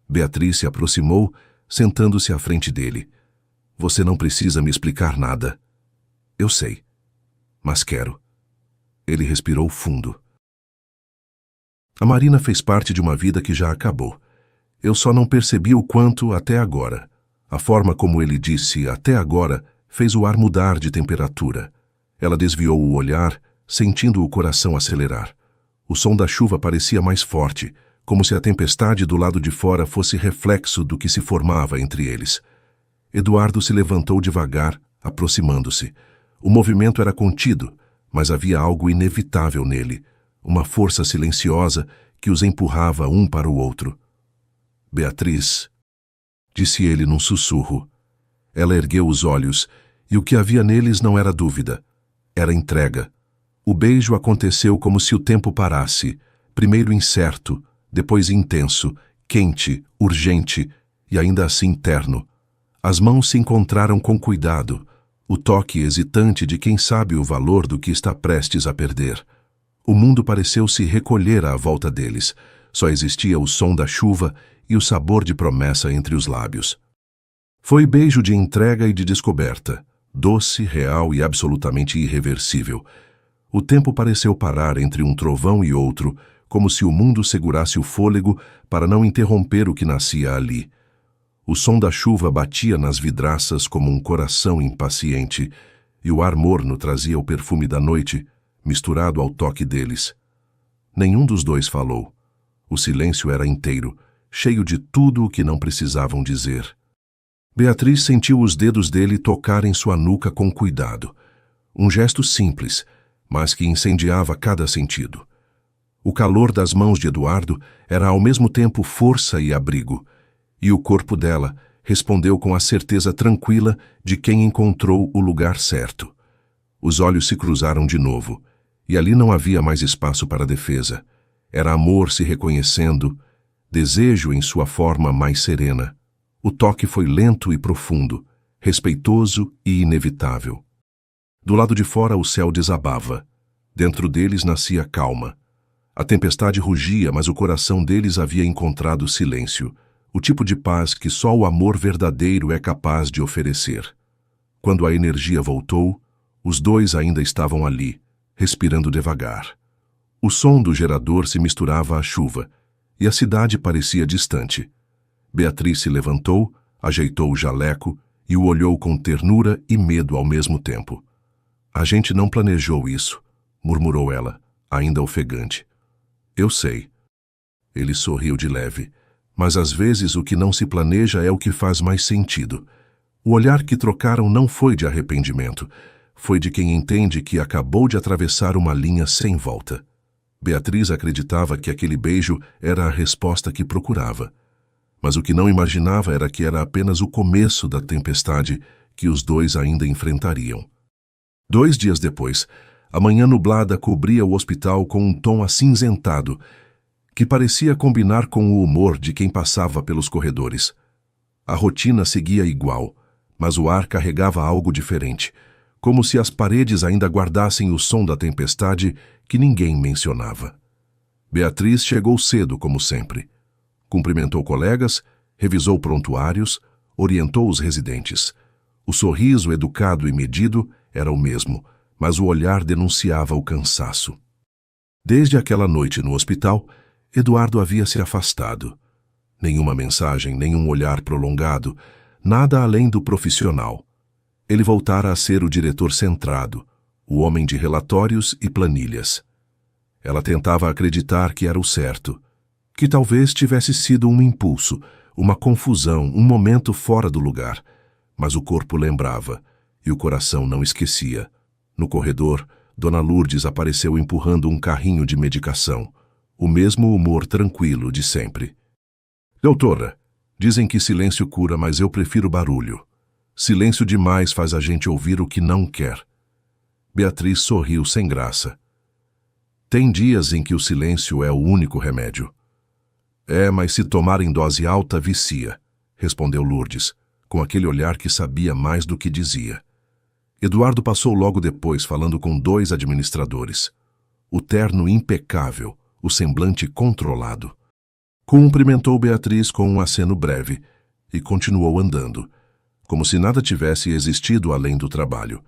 Beatriz se aproximou, sentando-se à frente dele. "Você não precisa me explicar nada." "Eu sei. Mas quero." Ele respirou fundo. A Marina fez parte de uma vida que já acabou. Eu só não percebi o quanto até agora. A forma como ele disse "até agora" fez o ar mudar de temperatura. Ela desviou o olhar, sentindo o coração acelerar. O som da chuva parecia mais forte, como se a tempestade do lado de fora fosse reflexo do que se formava entre eles. Eduardo se levantou devagar, aproximando-se. O movimento era contido, mas havia algo inevitável nele, uma força silenciosa que os empurrava um para o outro. "Beatriz", disse ele num sussurro. Ela ergueu os olhos, e o que havia neles não era dúvida. Era entrega. O beijo aconteceu como se o tempo parasse, primeiro incerto, depois intenso, quente, urgente e ainda assim terno. As mãos se encontraram com cuidado, o toque hesitante de quem sabe o valor do que está prestes a perder. O mundo pareceu se recolher à volta deles. Só existia o som da chuva e o sabor de promessa entre os lábios. Foi beijo de entrega e de descoberta, doce, real e absolutamente irreversível. O tempo pareceu parar entre um trovão e outro, como se o mundo segurasse o fôlego para não interromper o que nascia ali. O som da chuva batia nas vidraças como um coração impaciente, e o ar morno trazia o perfume da noite, misturado ao toque deles. Nenhum dos dois falou. O silêncio era inteiro, cheio de tudo o que não precisavam dizer. Beatriz sentiu os dedos dele tocarem sua nuca com cuidado. Um gesto simples, mas que incendiava cada sentido. O calor das mãos de Eduardo era ao mesmo tempo força e abrigo, e o corpo dela respondeu com a certeza tranquila de quem encontrou o lugar certo. Os olhos se cruzaram de novo, e ali não havia mais espaço para defesa. Era amor se reconhecendo, desejo em sua forma mais serena. O toque foi lento e profundo, respeitoso e inevitável. Do lado de fora o céu desabava. Dentro deles nascia calma. A tempestade rugia, mas o coração deles havia encontrado silêncio, o tipo de paz que só o amor verdadeiro é capaz de oferecer. Quando a energia voltou, os dois ainda estavam ali, respirando devagar. O som do gerador se misturava à chuva, e a cidade parecia distante. Beatriz se levantou, ajeitou o jaleco e o olhou com ternura e medo ao mesmo tempo. A gente não planejou isso, murmurou ela, ainda ofegante. Eu sei. Ele sorriu de leve, mas às vezes o que não se planeja é o que faz mais sentido. O olhar que trocaram não foi de arrependimento, foi de quem entende que acabou de atravessar uma linha sem volta. Beatriz acreditava que aquele beijo era a resposta que procurava. Mas o que não imaginava era que era apenas o começo da tempestade que os dois ainda enfrentariam. 2 dias depois, a manhã nublada cobria o hospital com um tom acinzentado, que parecia combinar com o humor de quem passava pelos corredores. A rotina seguia igual, mas o ar carregava algo diferente, como se as paredes ainda guardassem o som da tempestade que ninguém mencionava. Beatriz chegou cedo, como sempre. Cumprimentou colegas, revisou prontuários, orientou os residentes. O sorriso educado e medido era o mesmo, mas o olhar denunciava o cansaço. Desde aquela noite no hospital, Eduardo havia se afastado. Nenhuma mensagem, nenhum olhar prolongado, nada além do profissional. Ele voltara a ser o diretor centrado, o homem de relatórios e planilhas. Ela tentava acreditar que era o certo, que talvez tivesse sido um impulso, uma confusão, um momento fora do lugar, mas o corpo lembrava, e o coração não esquecia. No corredor, Dona Lourdes apareceu empurrando um carrinho de medicação, o mesmo humor tranquilo de sempre. Doutora, dizem que silêncio cura, mas eu prefiro barulho. Silêncio demais faz a gente ouvir o que não quer. Beatriz sorriu sem graça. Tem dias em que o silêncio é o único remédio. Mas se tomar em dose alta, vicia, respondeu Lourdes, com aquele olhar que sabia mais do que dizia. Eduardo passou logo depois falando com 2 administradores. O terno impecável, o semblante controlado. Cumprimentou Beatriz com um aceno breve e continuou andando, como se nada tivesse existido além do trabalho.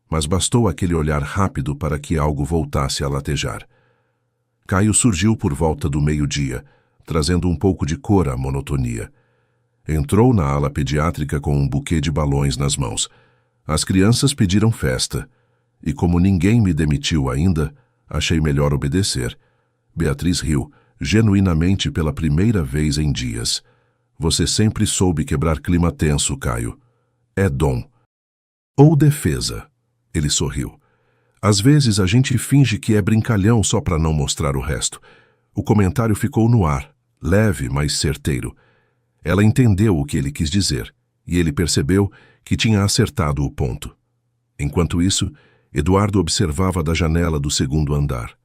Mas bastou aquele olhar rápido para que algo voltasse a latejar. Caio surgiu por volta do meio-dia, trazendo um pouco de cor à monotonia. Entrou na ala pediátrica com um buquê de balões nas mãos. As crianças pediram festa, e como ninguém me demitiu ainda, achei melhor obedecer. Beatriz riu, genuinamente pela primeira vez em dias. Você sempre soube quebrar clima tenso, Caio. É dom. Ou defesa. Ele sorriu. Às vezes a gente finge que é brincalhão só para não mostrar o resto. O comentário ficou no ar, leve, mas certeiro. Ela entendeu o que ele quis dizer, e ele percebeu que tinha acertado o ponto. Enquanto isso, Eduardo observava da janela do 2º andar.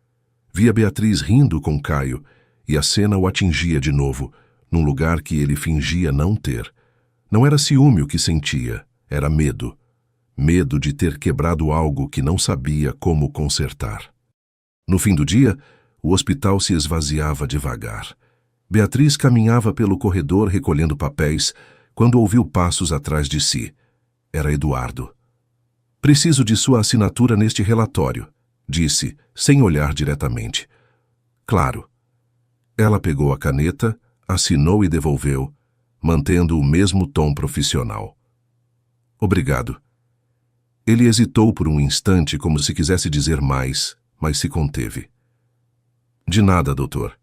Via Beatriz rindo com Caio, e a cena o atingia de novo, num lugar que ele fingia não ter. Não era ciúme o que sentia, era medo. Medo de ter quebrado algo que não sabia como consertar. No fim do dia, o hospital se esvaziava devagar. Beatriz caminhava pelo corredor recolhendo papéis, quando ouviu passos atrás de si. Era Eduardo. Preciso de sua assinatura neste relatório, disse, sem olhar diretamente. Claro. Ela pegou a caneta, assinou e devolveu, mantendo o mesmo tom profissional. Obrigado. Ele hesitou por um instante como se quisesse dizer mais, mas se conteve. De nada, doutor.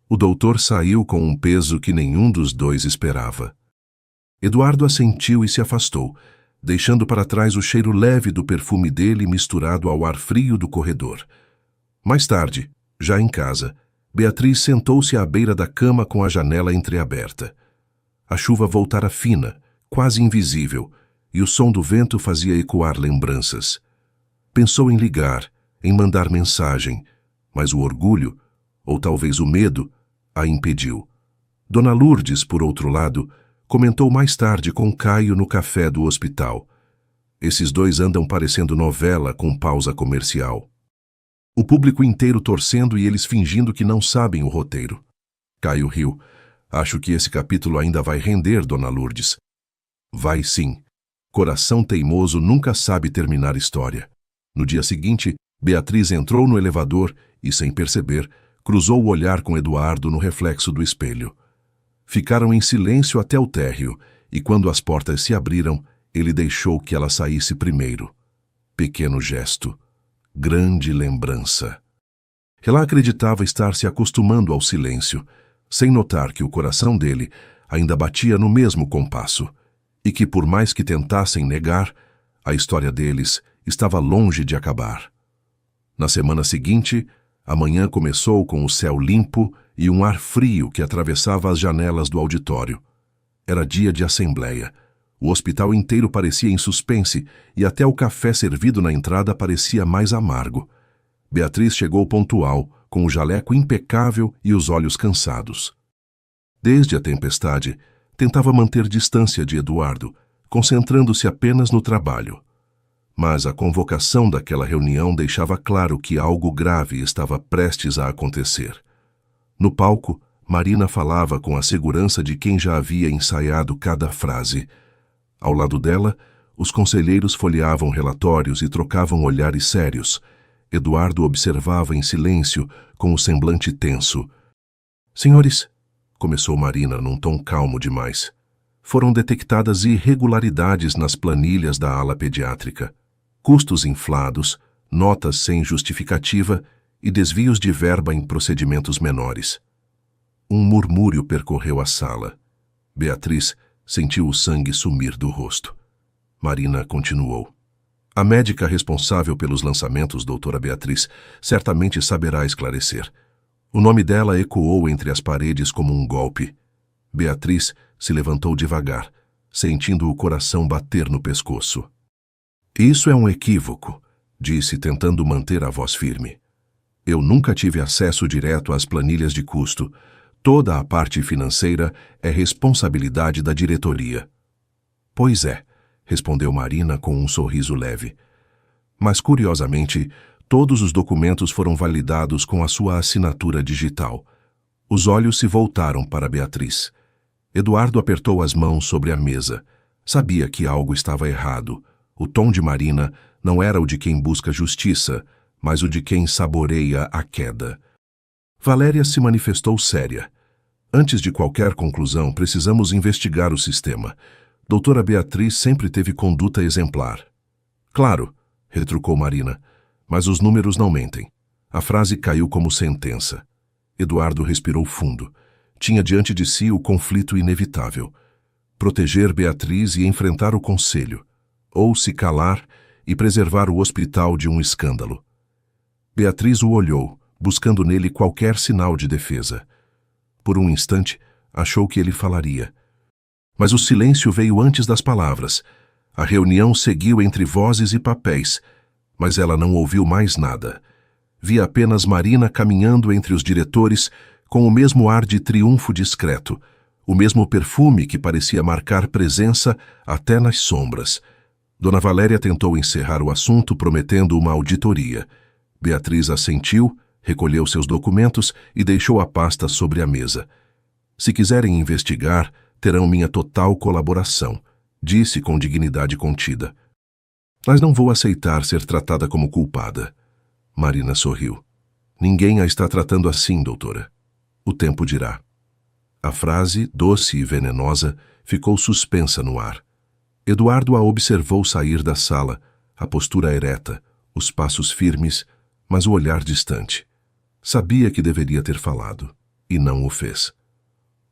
O doutor saiu com um peso que nenhum dos dois esperava. Eduardo assentiu e se afastou, deixando para trás o cheiro leve do perfume dele misturado ao ar frio do corredor. Mais tarde, já em casa, Beatriz sentou-se à beira da cama com a janela entreaberta. A chuva voltara fina, quase invisível, e o som do vento fazia ecoar lembranças. Pensou em ligar, em mandar mensagem, mas o orgulho, ou talvez o medo, a impediu. Dona Lourdes, por outro lado, comentou mais tarde com Caio no café do hospital. Esses dois andam parecendo novela com pausa comercial. O público inteiro torcendo e eles fingindo que não sabem o roteiro. Caio riu. Acho que esse capítulo ainda vai render, Dona Lourdes. Vai sim. Coração teimoso nunca sabe terminar história. No dia seguinte, Beatriz entrou no elevador e, sem perceber, cruzou o olhar com Eduardo no reflexo do espelho. Ficaram em silêncio até o térreo, e quando as portas se abriram, ele deixou que ela saísse primeiro. Pequeno gesto. Grande lembrança. Ela acreditava estar se acostumando ao silêncio, sem notar que o coração dele ainda batia no mesmo compasso, e que, por mais que tentassem negar, a história deles estava longe de acabar. Na semana seguinte, a manhã começou com o céu limpo e um ar frio que atravessava as janelas do auditório. Era dia de assembleia. O hospital inteiro parecia em suspense e até o café servido na entrada parecia mais amargo. Beatriz chegou pontual, com o jaleco impecável e os olhos cansados. Desde a tempestade, tentava manter distância de Eduardo, concentrando-se apenas no trabalho. Mas a convocação daquela reunião deixava claro que algo grave estava prestes a acontecer. No palco, Marina falava com a segurança de quem já havia ensaiado cada frase. Ao lado dela, os conselheiros folheavam relatórios e trocavam olhares sérios. Eduardo observava em silêncio, com o semblante tenso. Senhores, começou Marina num tom calmo demais. Foram detectadas irregularidades nas planilhas da ala pediátrica. Custos inflados, notas sem justificativa e desvios de verba em procedimentos menores. Um murmúrio percorreu a sala. Beatriz sentiu o sangue sumir do rosto. Marina continuou. A médica responsável pelos lançamentos, doutora Beatriz, certamente saberá esclarecer. O nome dela ecoou entre as paredes como um golpe. Beatriz se levantou devagar, sentindo o coração bater no pescoço. Isso é um equívoco, disse, tentando manter a voz firme. Eu nunca tive acesso direto às planilhas de custo. Toda a parte financeira é responsabilidade da diretoria. Pois é, respondeu Marina com um sorriso leve. Mas, curiosamente, todos os documentos foram validados com a sua assinatura digital. Os olhos se voltaram para Beatriz. Eduardo apertou as mãos sobre a mesa. Sabia que algo estava errado. O tom de Marina não era o de quem busca justiça, mas o de quem saboreia a queda. Valéria se manifestou séria. Antes de qualquer conclusão, precisamos investigar o sistema. Doutora Beatriz sempre teve conduta exemplar. Claro, retrucou Marina, mas os números não mentem. A frase caiu como sentença. Eduardo respirou fundo. Tinha diante de si o conflito inevitável. Proteger Beatriz e enfrentar o conselho. Ou se calar e preservar o hospital de um escândalo. Beatriz o olhou, buscando nele qualquer sinal de defesa. Por um instante, achou que ele falaria. Mas o silêncio veio antes das palavras. A reunião seguiu entre vozes e papéis, mas ela não ouviu mais nada. Via apenas Marina caminhando entre os diretores com o mesmo ar de triunfo discreto, o mesmo perfume que parecia marcar presença até nas sombras. Dona Valéria tentou encerrar o assunto prometendo uma auditoria. Beatriz assentiu, recolheu seus documentos e deixou a pasta sobre a mesa. Se quiserem investigar, terão minha total colaboração, disse com dignidade contida. Mas não vou aceitar ser tratada como culpada. Marina sorriu. Ninguém a está tratando assim, doutora. O tempo dirá. A frase, doce e venenosa, ficou suspensa no ar. Eduardo a observou sair da sala, a postura ereta, os passos firmes, mas o olhar distante. Sabia que deveria ter falado, e não o fez.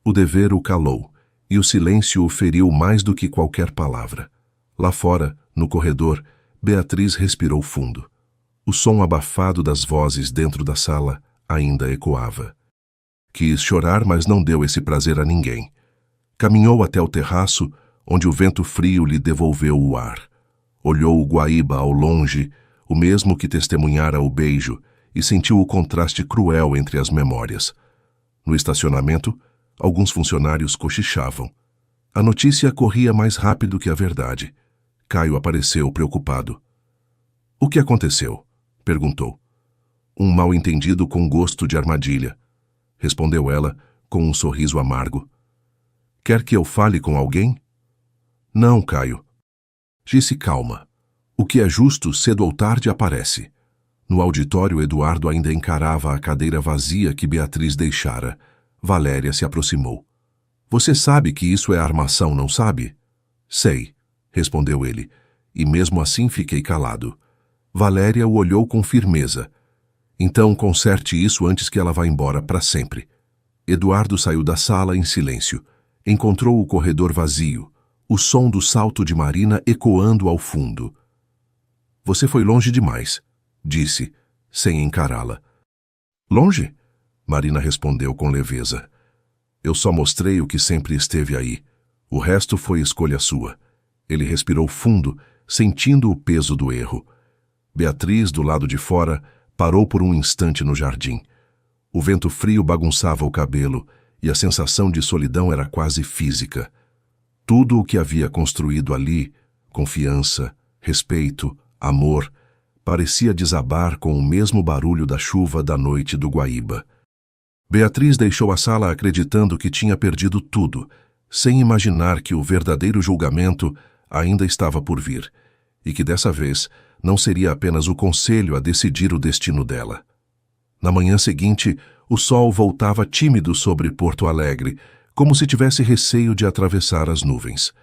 O dever o calou, e o silêncio o feriu mais do que qualquer palavra. Lá fora, no corredor, Beatriz respirou fundo. O som abafado das vozes dentro da sala ainda ecoava. Quis chorar, mas não deu esse prazer a ninguém. Caminhou até o terraço, onde o vento frio lhe devolveu o ar. Olhou o Guaíba ao longe, o mesmo que testemunhara o beijo, e sentiu o contraste cruel entre as memórias. No estacionamento, alguns funcionários cochichavam. A notícia corria mais rápido que a verdade. Caio apareceu preocupado. — O que aconteceu? Perguntou. — Um mal-entendido com gosto de armadilha, respondeu ela com um sorriso amargo. — Quer que eu fale com alguém? — Não, Caio. Disse calma. O que é justo cedo ou tarde aparece. No auditório, Eduardo ainda encarava a cadeira vazia que Beatriz deixara. Valéria se aproximou. — Você sabe que isso é armação, não sabe? — Sei, respondeu ele, e mesmo assim fiquei calado. Valéria o olhou com firmeza. — Então conserte isso antes que ela vá embora para sempre. Eduardo saiu da sala em silêncio. Encontrou o corredor vazio, o som do salto de Marina ecoando ao fundo. — Você foi longe demais, disse, sem encará-la. — Longe? Marina respondeu com leveza. — Eu só mostrei o que sempre esteve aí. O resto foi escolha sua. Ele respirou fundo, sentindo o peso do erro. Beatriz, do lado de fora, parou por um instante no jardim. O vento frio bagunçava o cabelo e a sensação de solidão era quase física. Tudo o que havia construído ali, confiança, respeito, amor, parecia desabar com o mesmo barulho da chuva da noite do Guaíba. Beatriz deixou a sala acreditando que tinha perdido tudo, sem imaginar que o verdadeiro julgamento ainda estava por vir, e que dessa vez não seria apenas o conselho a decidir o destino dela. Na manhã seguinte, o sol voltava tímido sobre Porto Alegre, como se tivesse receio de atravessar as nuvens.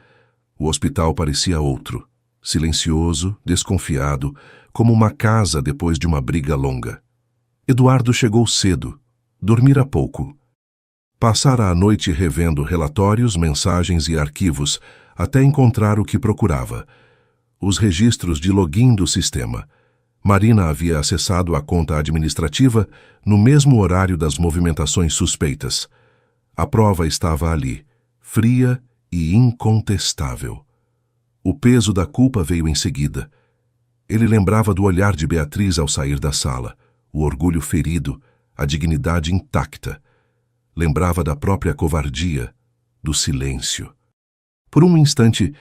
O hospital parecia outro, silencioso, desconfiado, como uma casa depois de uma briga longa. Eduardo chegou cedo, dormira pouco. Passara a noite revendo relatórios, mensagens e arquivos, até encontrar o que procurava. Os registros de login do sistema. Marina havia acessado a conta administrativa no mesmo horário das movimentações suspeitas. A prova estava ali, fria e incontestável. O peso da culpa veio em seguida. Ele lembrava do olhar de Beatriz ao sair da sala, o orgulho ferido, a dignidade intacta. Lembrava da própria covardia, do silêncio. Por um instante,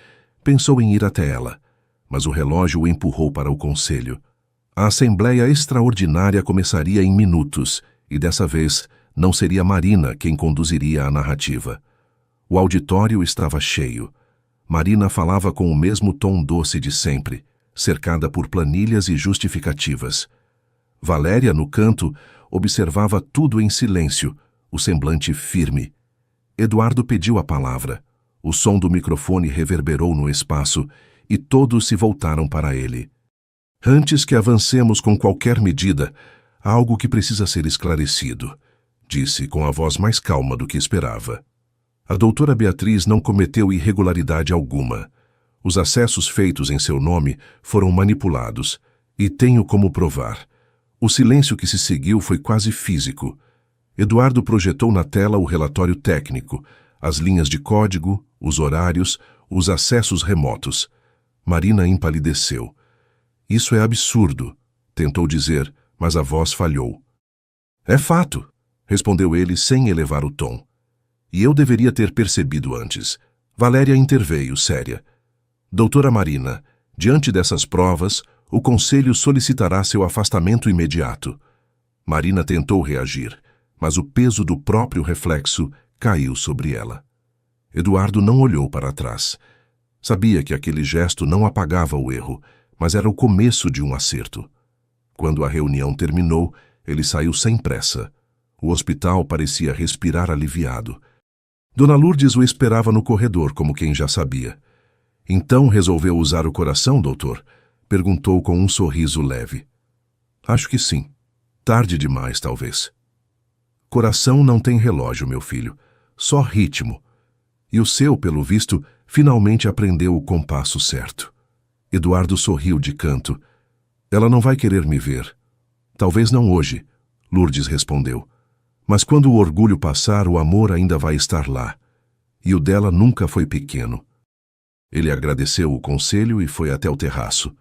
pensou em ir até ela, mas o relógio o empurrou para o conselho. A assembleia extraordinária começaria em minutos, e dessa vez não seria Marina quem conduziria a narrativa. O auditório estava cheio. Marina falava com o mesmo tom doce de sempre, cercada por planilhas e justificativas. Valéria, no canto, observava tudo em silêncio, o semblante firme. Eduardo pediu a palavra. O som do microfone reverberou no espaço e todos se voltaram para ele. Antes que avancemos com qualquer medida, há algo que precisa ser esclarecido, disse com a voz mais calma do que esperava. A doutora Beatriz não cometeu irregularidade alguma. Os acessos feitos em seu nome foram manipulados, e tenho como provar. O silêncio que se seguiu foi quase físico. Eduardo projetou na tela o relatório técnico, as linhas de código, os horários, os acessos remotos. Marina empalideceu. Isso é absurdo, tentou dizer, mas a voz falhou. É fato, respondeu ele sem elevar o tom. E eu deveria ter percebido antes. Valéria interveio, séria. Doutora Marina, diante dessas provas, o conselho solicitará seu afastamento imediato. Marina tentou reagir, mas o peso do próprio reflexo caiu sobre ela. Eduardo não olhou para trás. Sabia que aquele gesto não apagava o erro, mas era o começo de um acerto. Quando a reunião terminou, ele saiu sem pressa. O hospital parecia respirar aliviado. Dona Lourdes o esperava no corredor, como quem já sabia. Então resolveu usar o coração, doutor? Perguntou com um sorriso leve. Acho que sim. Tarde demais, talvez. Coração não tem relógio, meu filho. Só ritmo. E o seu, pelo visto, finalmente aprendeu o compasso certo. Eduardo sorriu de canto. Ela não vai querer me ver. Talvez não hoje, Lourdes respondeu. Mas quando o orgulho passar, o amor ainda vai estar lá. E o dela nunca foi pequeno. Ele agradeceu o conselho e foi até o terraço.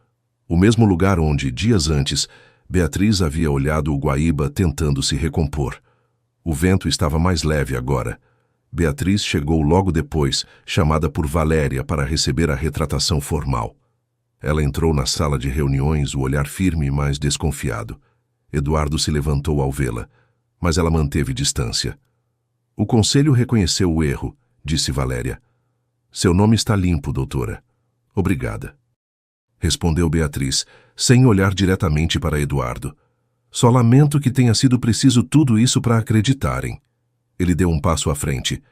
O mesmo lugar onde, dias antes, Beatriz havia olhado o Guaíba tentando se recompor. O vento estava mais leve agora. Beatriz chegou logo depois, chamada por Valéria para receber a retratação formal. Ela entrou na sala de reuniões, o olhar firme, mas desconfiado. Eduardo se levantou ao vê-la, mas ela manteve distância. O conselho reconheceu o erro, disse Valéria. Seu nome está limpo, doutora. Obrigada. Respondeu Beatriz, sem olhar diretamente para Eduardo. Só lamento que tenha sido preciso tudo isso para acreditarem. Ele deu um passo à frente.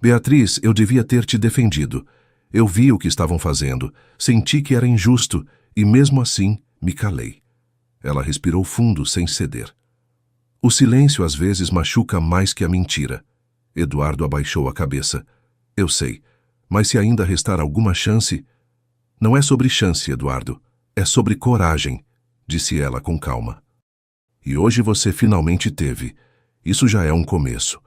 Beatriz, eu devia ter te defendido. Eu vi o que estavam fazendo, senti que era injusto e, mesmo assim, me calei. Ela respirou fundo, sem ceder. O silêncio às vezes machuca mais que a mentira. Eduardo abaixou a cabeça. Eu sei, mas se ainda restar alguma chance... Não é sobre chance, Eduardo. É sobre coragem, disse ela com calma. E hoje você finalmente teve. Isso já é um começo.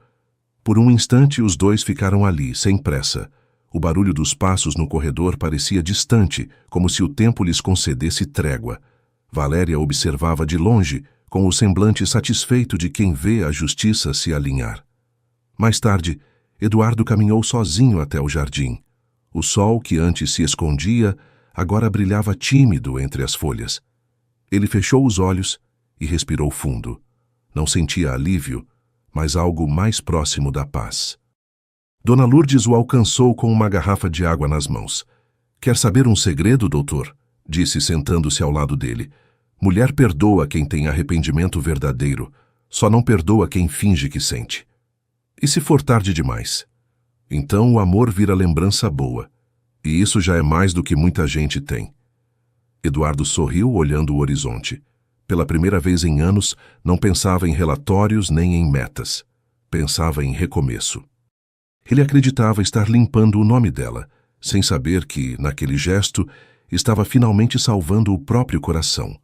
Por um instante, os dois ficaram ali, sem pressa. O barulho dos passos no corredor parecia distante, como se o tempo lhes concedesse trégua. Valéria observava de longe, com o semblante satisfeito de quem vê a justiça se alinhar. Mais tarde, Eduardo caminhou sozinho até o jardim. O sol, que antes se escondia, agora brilhava tímido entre as folhas. Ele fechou os olhos e respirou fundo. Não sentia alívio, mas algo mais próximo da paz. Dona Lourdes o alcançou com uma garrafa de água nas mãos. Quer saber um segredo, doutor? Disse sentando-se ao lado dele. Mulher perdoa quem tem arrependimento verdadeiro, só não perdoa quem finge que sente. E se for tarde demais? Então o amor vira lembrança boa, e isso já é mais do que muita gente tem. Eduardo sorriu olhando o horizonte. Pela primeira vez em anos, não pensava em relatórios nem em metas. Pensava em recomeço. Ele acreditava estar limpando o nome dela, sem saber que, naquele gesto, estava finalmente salvando o próprio coração.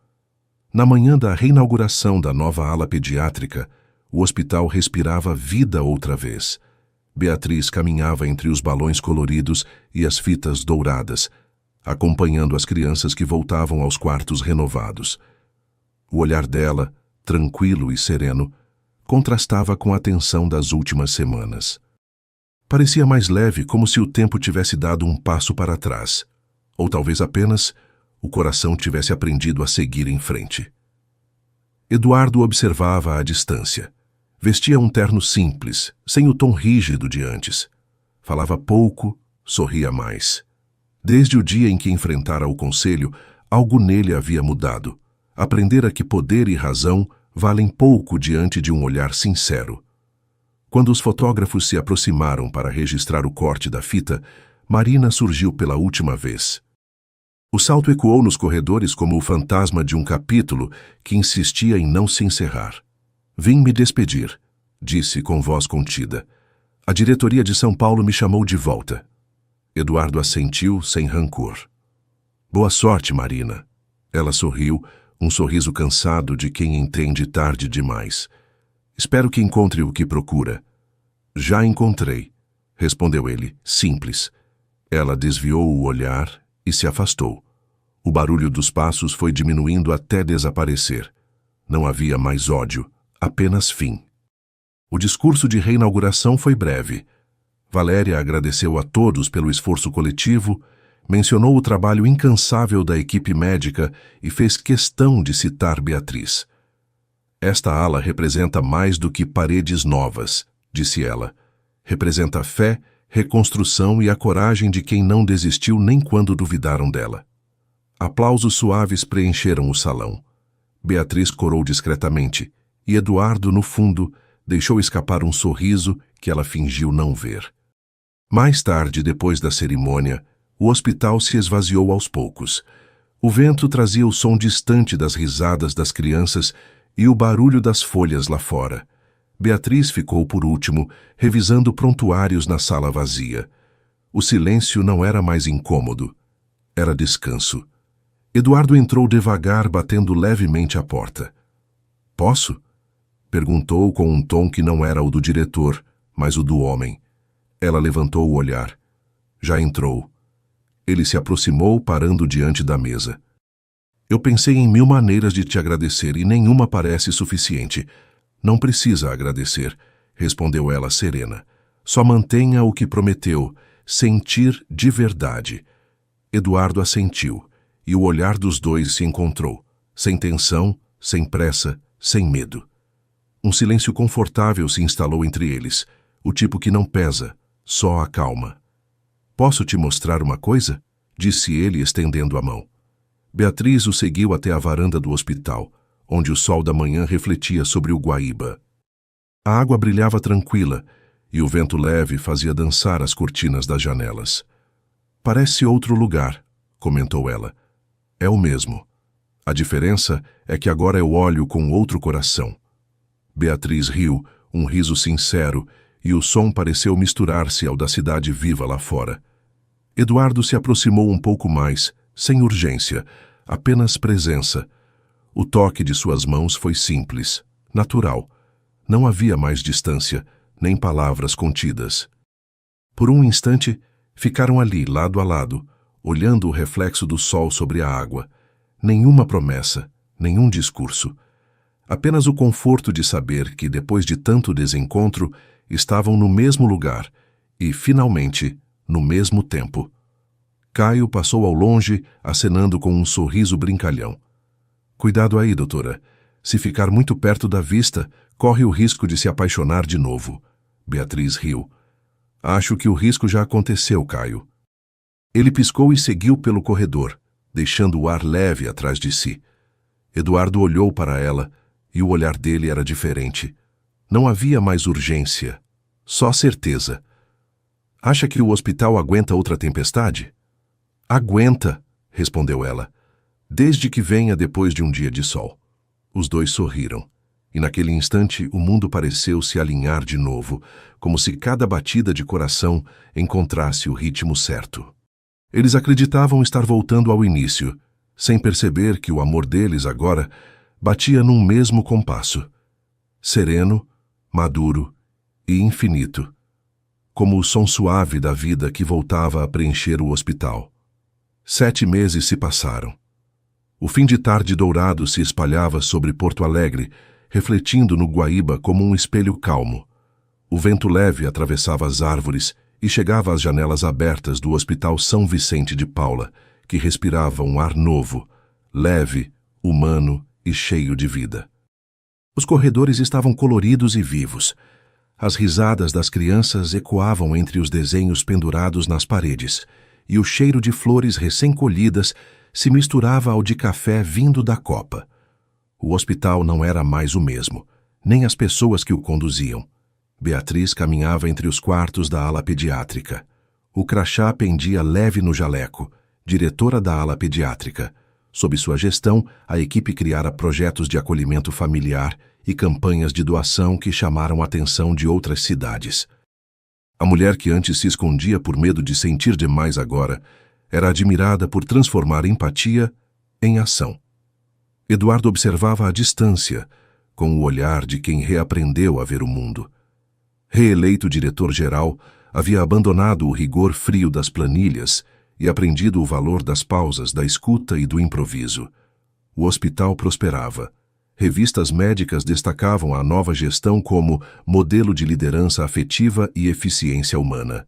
Na manhã da reinauguração da nova ala pediátrica, o hospital respirava vida outra vez. Beatriz caminhava entre os balões coloridos e as fitas douradas, acompanhando as crianças que voltavam aos quartos renovados. O olhar dela, tranquilo e sereno, contrastava com a tensão das últimas semanas. Parecia mais leve, como se o tempo tivesse dado um passo para trás, ou talvez apenas o coração tivesse aprendido a seguir em frente. Eduardo observava à distância. Vestia um terno simples, sem o tom rígido de antes. Falava pouco, sorria mais. Desde o dia em que enfrentara o conselho, algo nele havia mudado. Aprendera que poder e razão valem pouco diante de um olhar sincero. Quando os fotógrafos se aproximaram para registrar o corte da fita, Marina surgiu pela última vez. O salto ecoou nos corredores como o fantasma de um capítulo que insistia em não se encerrar. Vim me despedir, disse com voz contida. A diretoria de São Paulo me chamou de volta. Eduardo assentiu sem rancor. Boa sorte, Marina. Ela sorriu, um sorriso cansado de quem entende tarde demais. Espero que encontre o que procura. Já encontrei, respondeu ele, simples. Ela desviou o olhar e se afastou. O barulho dos passos foi diminuindo até desaparecer. Não havia mais ódio, apenas fim. O discurso de reinauguração foi breve. Valéria agradeceu a todos pelo esforço coletivo, mencionou o trabalho incansável da equipe médica e fez questão de citar Beatriz. Esta ala representa mais do que paredes novas, disse ela. Representa fé, reconstrução e a coragem de quem não desistiu nem quando duvidaram dela. Aplausos suaves preencheram o salão. Beatriz corou discretamente, e Eduardo, no fundo, deixou escapar um sorriso que ela fingiu não ver. Mais tarde, depois da cerimônia, o hospital se esvaziou aos poucos. O vento trazia o som distante das risadas das crianças e o barulho das folhas lá fora. Beatriz ficou por último, revisando prontuários na sala vazia. O silêncio não era mais incômodo, era descanso. Eduardo entrou devagar, batendo levemente à porta. "Posso?" perguntou com um tom que não era o do diretor, mas o do homem. Ela levantou o olhar. Já entrou. Ele se aproximou, parando diante da mesa. "Eu pensei em 1000 maneiras de te agradecer e nenhuma parece suficiente. Não precisa agradecer", respondeu ela serena. "Só mantenha o que prometeu, sentir de verdade." Eduardo assentiu, e o olhar dos dois se encontrou, sem tensão, sem pressa, sem medo. Um silêncio confortável se instalou entre eles, o tipo que não pesa, só acalma. "Posso te mostrar uma coisa?" disse ele, estendendo a mão. Beatriz o seguiu até a varanda do hospital, onde o sol da manhã refletia sobre o Guaíba. A água brilhava tranquila, e o vento leve fazia dançar as cortinas das janelas. "Parece outro lugar", comentou ela. "É o mesmo. A diferença é que agora eu olho com outro coração." Beatriz riu, um riso sincero, e o som pareceu misturar-se ao da cidade viva lá fora. Eduardo se aproximou um pouco mais, sem urgência, apenas presença. O toque de suas mãos foi simples, natural. Não havia mais distância, nem palavras contidas. Por um instante, ficaram ali, lado a lado, olhando o reflexo do sol sobre a água. Nenhuma promessa, nenhum discurso. Apenas o conforto de saber que, depois de tanto desencontro, estavam no mesmo lugar e, finalmente, no mesmo tempo. Caio passou ao longe, acenando com um sorriso brincalhão. "Cuidado aí, doutora. Se ficar muito perto da vista, corre o risco de se apaixonar de novo." Beatriz riu. "Acho que o risco já aconteceu, Caio." Ele piscou e seguiu pelo corredor, deixando o ar leve atrás de si. Eduardo olhou para ela, e o olhar dele era diferente. Não havia mais urgência, só certeza. "Acha que o hospital aguenta outra tempestade?" "Aguenta", respondeu ela, "desde que venha depois de um dia de sol." Os dois sorriram, e naquele instante o mundo pareceu se alinhar de novo, como se cada batida de coração encontrasse o ritmo certo. Eles acreditavam estar voltando ao início, sem perceber que o amor deles agora batia num mesmo compasso, sereno, maduro e infinito, como o som suave da vida que voltava a preencher o hospital. 7 meses se passaram. O fim de tarde dourado se espalhava sobre Porto Alegre, refletindo no Guaíba como um espelho calmo. O vento leve atravessava as árvores e chegava às janelas abertas do Hospital São Vicente de Paula, que respirava um ar novo, leve, humano e cheio de vida. Os corredores estavam coloridos e vivos. As risadas das crianças ecoavam entre os desenhos pendurados nas paredes, e o cheiro de flores recém-colhidas se misturava ao de café vindo da copa. O hospital não era mais o mesmo, nem as pessoas que o conduziam. Beatriz caminhava entre os quartos da ala pediátrica. O crachá pendia leve no jaleco, diretora da ala pediátrica. Sob sua gestão, a equipe criara projetos de acolhimento familiar e campanhas de doação que chamaram a atenção de outras cidades. A mulher que antes se escondia por medo de sentir demais agora era admirada por transformar empatia em ação. Eduardo observava à distância, com o olhar de quem reaprendeu a ver o mundo. Reeleito diretor-geral, havia abandonado o rigor frio das planilhas e aprendido o valor das pausas, da escuta e do improviso. O hospital prosperava. Revistas médicas destacavam a nova gestão como modelo de liderança afetiva e eficiência humana.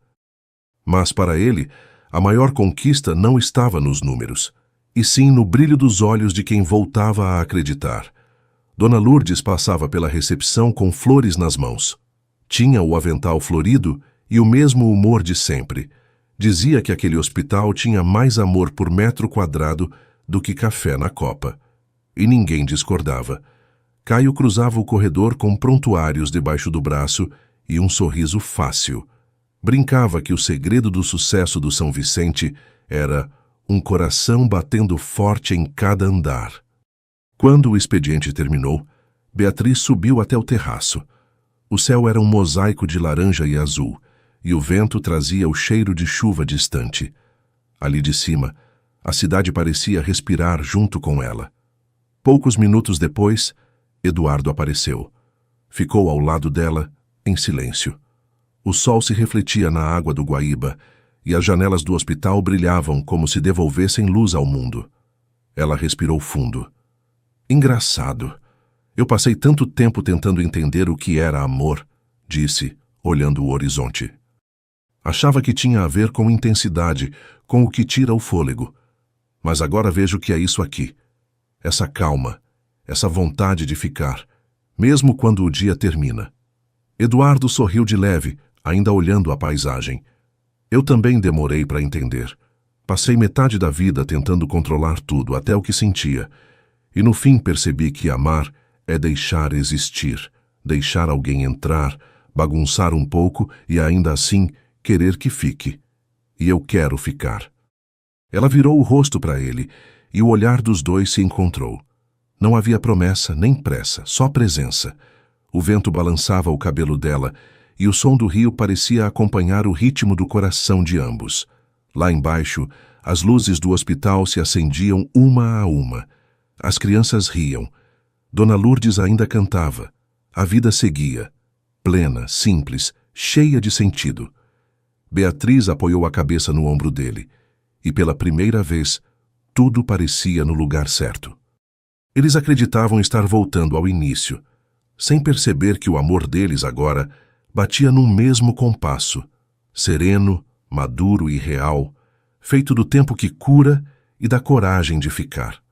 Mas, para ele, a maior conquista não estava nos números, e sim no brilho dos olhos de quem voltava a acreditar. Dona Lourdes passava pela recepção com flores nas mãos. Tinha o avental florido e o mesmo humor de sempre. Dizia que aquele hospital tinha mais amor por metro quadrado do que café na copa. E ninguém discordava. Caio cruzava o corredor com prontuários debaixo do braço e um sorriso fácil. Brincava que o segredo do sucesso do São Vicente era um coração batendo forte em cada andar. Quando o expediente terminou, Beatriz subiu até o terraço. O céu era um mosaico de laranja e azul, e o vento trazia o cheiro de chuva distante. Ali de cima, a cidade parecia respirar junto com ela. Poucos minutos depois, Eduardo apareceu. Ficou ao lado dela, em silêncio. O sol se refletia na água do Guaíba e as janelas do hospital brilhavam como se devolvessem luz ao mundo. Ela respirou fundo. Engraçado. Eu passei tanto tempo tentando entender o que era amor, disse, olhando o horizonte. Achava que tinha a ver com intensidade, com o que tira o fôlego. Mas agora vejo que é isso aqui. Essa calma, essa vontade de ficar, mesmo quando o dia termina. Eduardo sorriu de leve, ainda olhando a paisagem. Eu também demorei para entender. Passei metade da vida tentando controlar tudo, até o que sentia. E no fim percebi que amar é deixar existir, deixar alguém entrar, bagunçar um pouco e ainda assim querer que fique. E eu quero ficar. Ela virou o rosto para ele e o olhar dos dois se encontrou. Não havia promessa nem pressa, só presença. O vento balançava o cabelo dela e o som do rio parecia acompanhar o ritmo do coração de ambos. Lá embaixo, as luzes do hospital se acendiam uma a uma. As crianças riam. Dona Lourdes ainda cantava. A vida seguia, plena, simples, cheia de sentido. Beatriz apoiou a cabeça no ombro dele, e pela primeira vez, tudo parecia no lugar certo. Eles acreditavam estar voltando ao início, sem perceber que o amor deles agora batia num mesmo compasso, sereno, maduro e real, feito do tempo que cura e da coragem de ficar.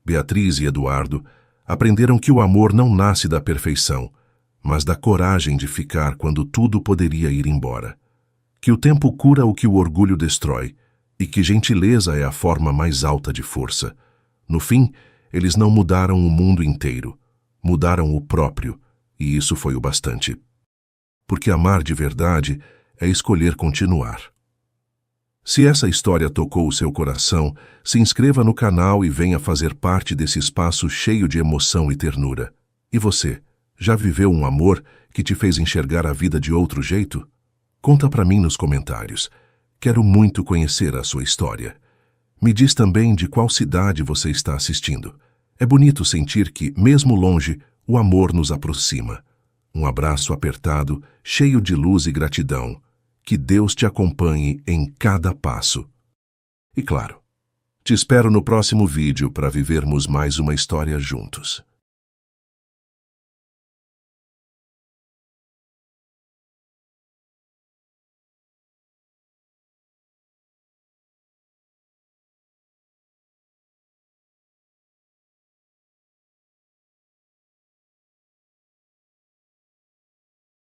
Beatriz e Eduardo aprenderam que o amor não nasce da perfeição, mas da coragem de ficar quando tudo poderia ir embora. Que o tempo cura o que o orgulho destrói, e que gentileza é a forma mais alta de força. No fim, eles não mudaram o mundo inteiro, mudaram o próprio, e isso foi o bastante. Porque amar de verdade é escolher continuar. Se essa história tocou o seu coração, se inscreva no canal e venha fazer parte desse espaço cheio de emoção e ternura. E você, já viveu um amor que te fez enxergar a vida de outro jeito? Conta pra mim nos comentários. Quero muito conhecer a sua história. Me diz também de qual cidade você está assistindo. É bonito sentir que, mesmo longe, o amor nos aproxima. Um abraço apertado, cheio de luz e gratidão. Que Deus te acompanhe em cada passo. E claro, te espero no próximo vídeo para vivermos mais uma história juntos.